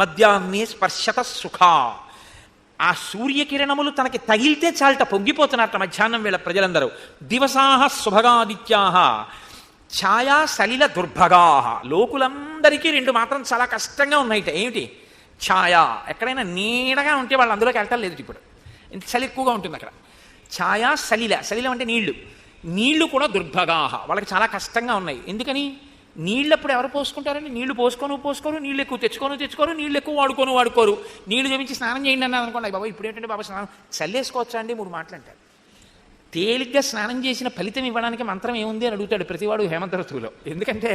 మధ్యాహ్నే స్పర్శత సుఖ. ఆ సూర్యకిరణములు తనకి తగిలితే చాలట పొంగిపోతున్నట్ట మధ్యాహ్నం వేళ ప్రజలందరూ. దివసాహ శుభగాదిత్యాహ ఛాయా సలిల దుర్భగా. లోకులందరికీ 2 మాత్రం చాలా కష్టంగా ఉన్నాయిట. ఏమిటి? ఛాయా, ఎక్కడైనా నీడగా ఉంటే వాళ్ళు అందులోకి వెళ్ళటం లేదు. ఇప్పుడు ఇంత చలి ఎక్కువగా ఉంటుంది అక్కడ. ఛాయా సలిల, సలిలం అంటే నీళ్లు కూడా దుర్భగాహ, వాళ్ళకి చాలా కష్టంగా ఉన్నాయి. ఎందుకని? నీళ్ళప్పుడు ఎవరు పోసుకుంటారండి? నీళ్లు పోసుకోరు, నీళ్ళు ఎక్కువ తెచ్చుకోరు, నీళ్ళు ఎక్కువ వాడుకోరు. నీళ్లు జమించి స్నానం చేయండి అన్నారు అనుకోండి, బాబా ఇప్పుడు ఏంటంటే బాబా స్నానం చల్లేసుకోవచ్చా అండి 3 మాటలు అంటారు. తేలిగ్గా స్నానం చేసిన ఫలితం ఇవ్వడానికి మంత్రం ఏముంది అని అడుగుతాడు ప్రతివాడు హేమంత ఋతువులో. ఎందుకంటే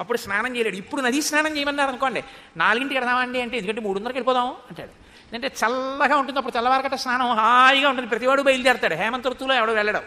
అప్పుడు స్నానం చేయలేడు. ఇప్పుడు నది స్నానం చేయమన్నారు అనుకోండి, 4ంటికి వెడదామండి అంటే ఎందుకంటే 3:30కి వెళ్ళిపోదాం అంటాడు. అంటే చల్లగా ఉంటుంది, అప్పుడు తెల్లవారకట్ట స్నానం హాయిగా ఉంటుంది, ప్రతివాడు బయలుదేరతాడు. హేమంత ఋతువులో ఎవడో వెళ్ళడం.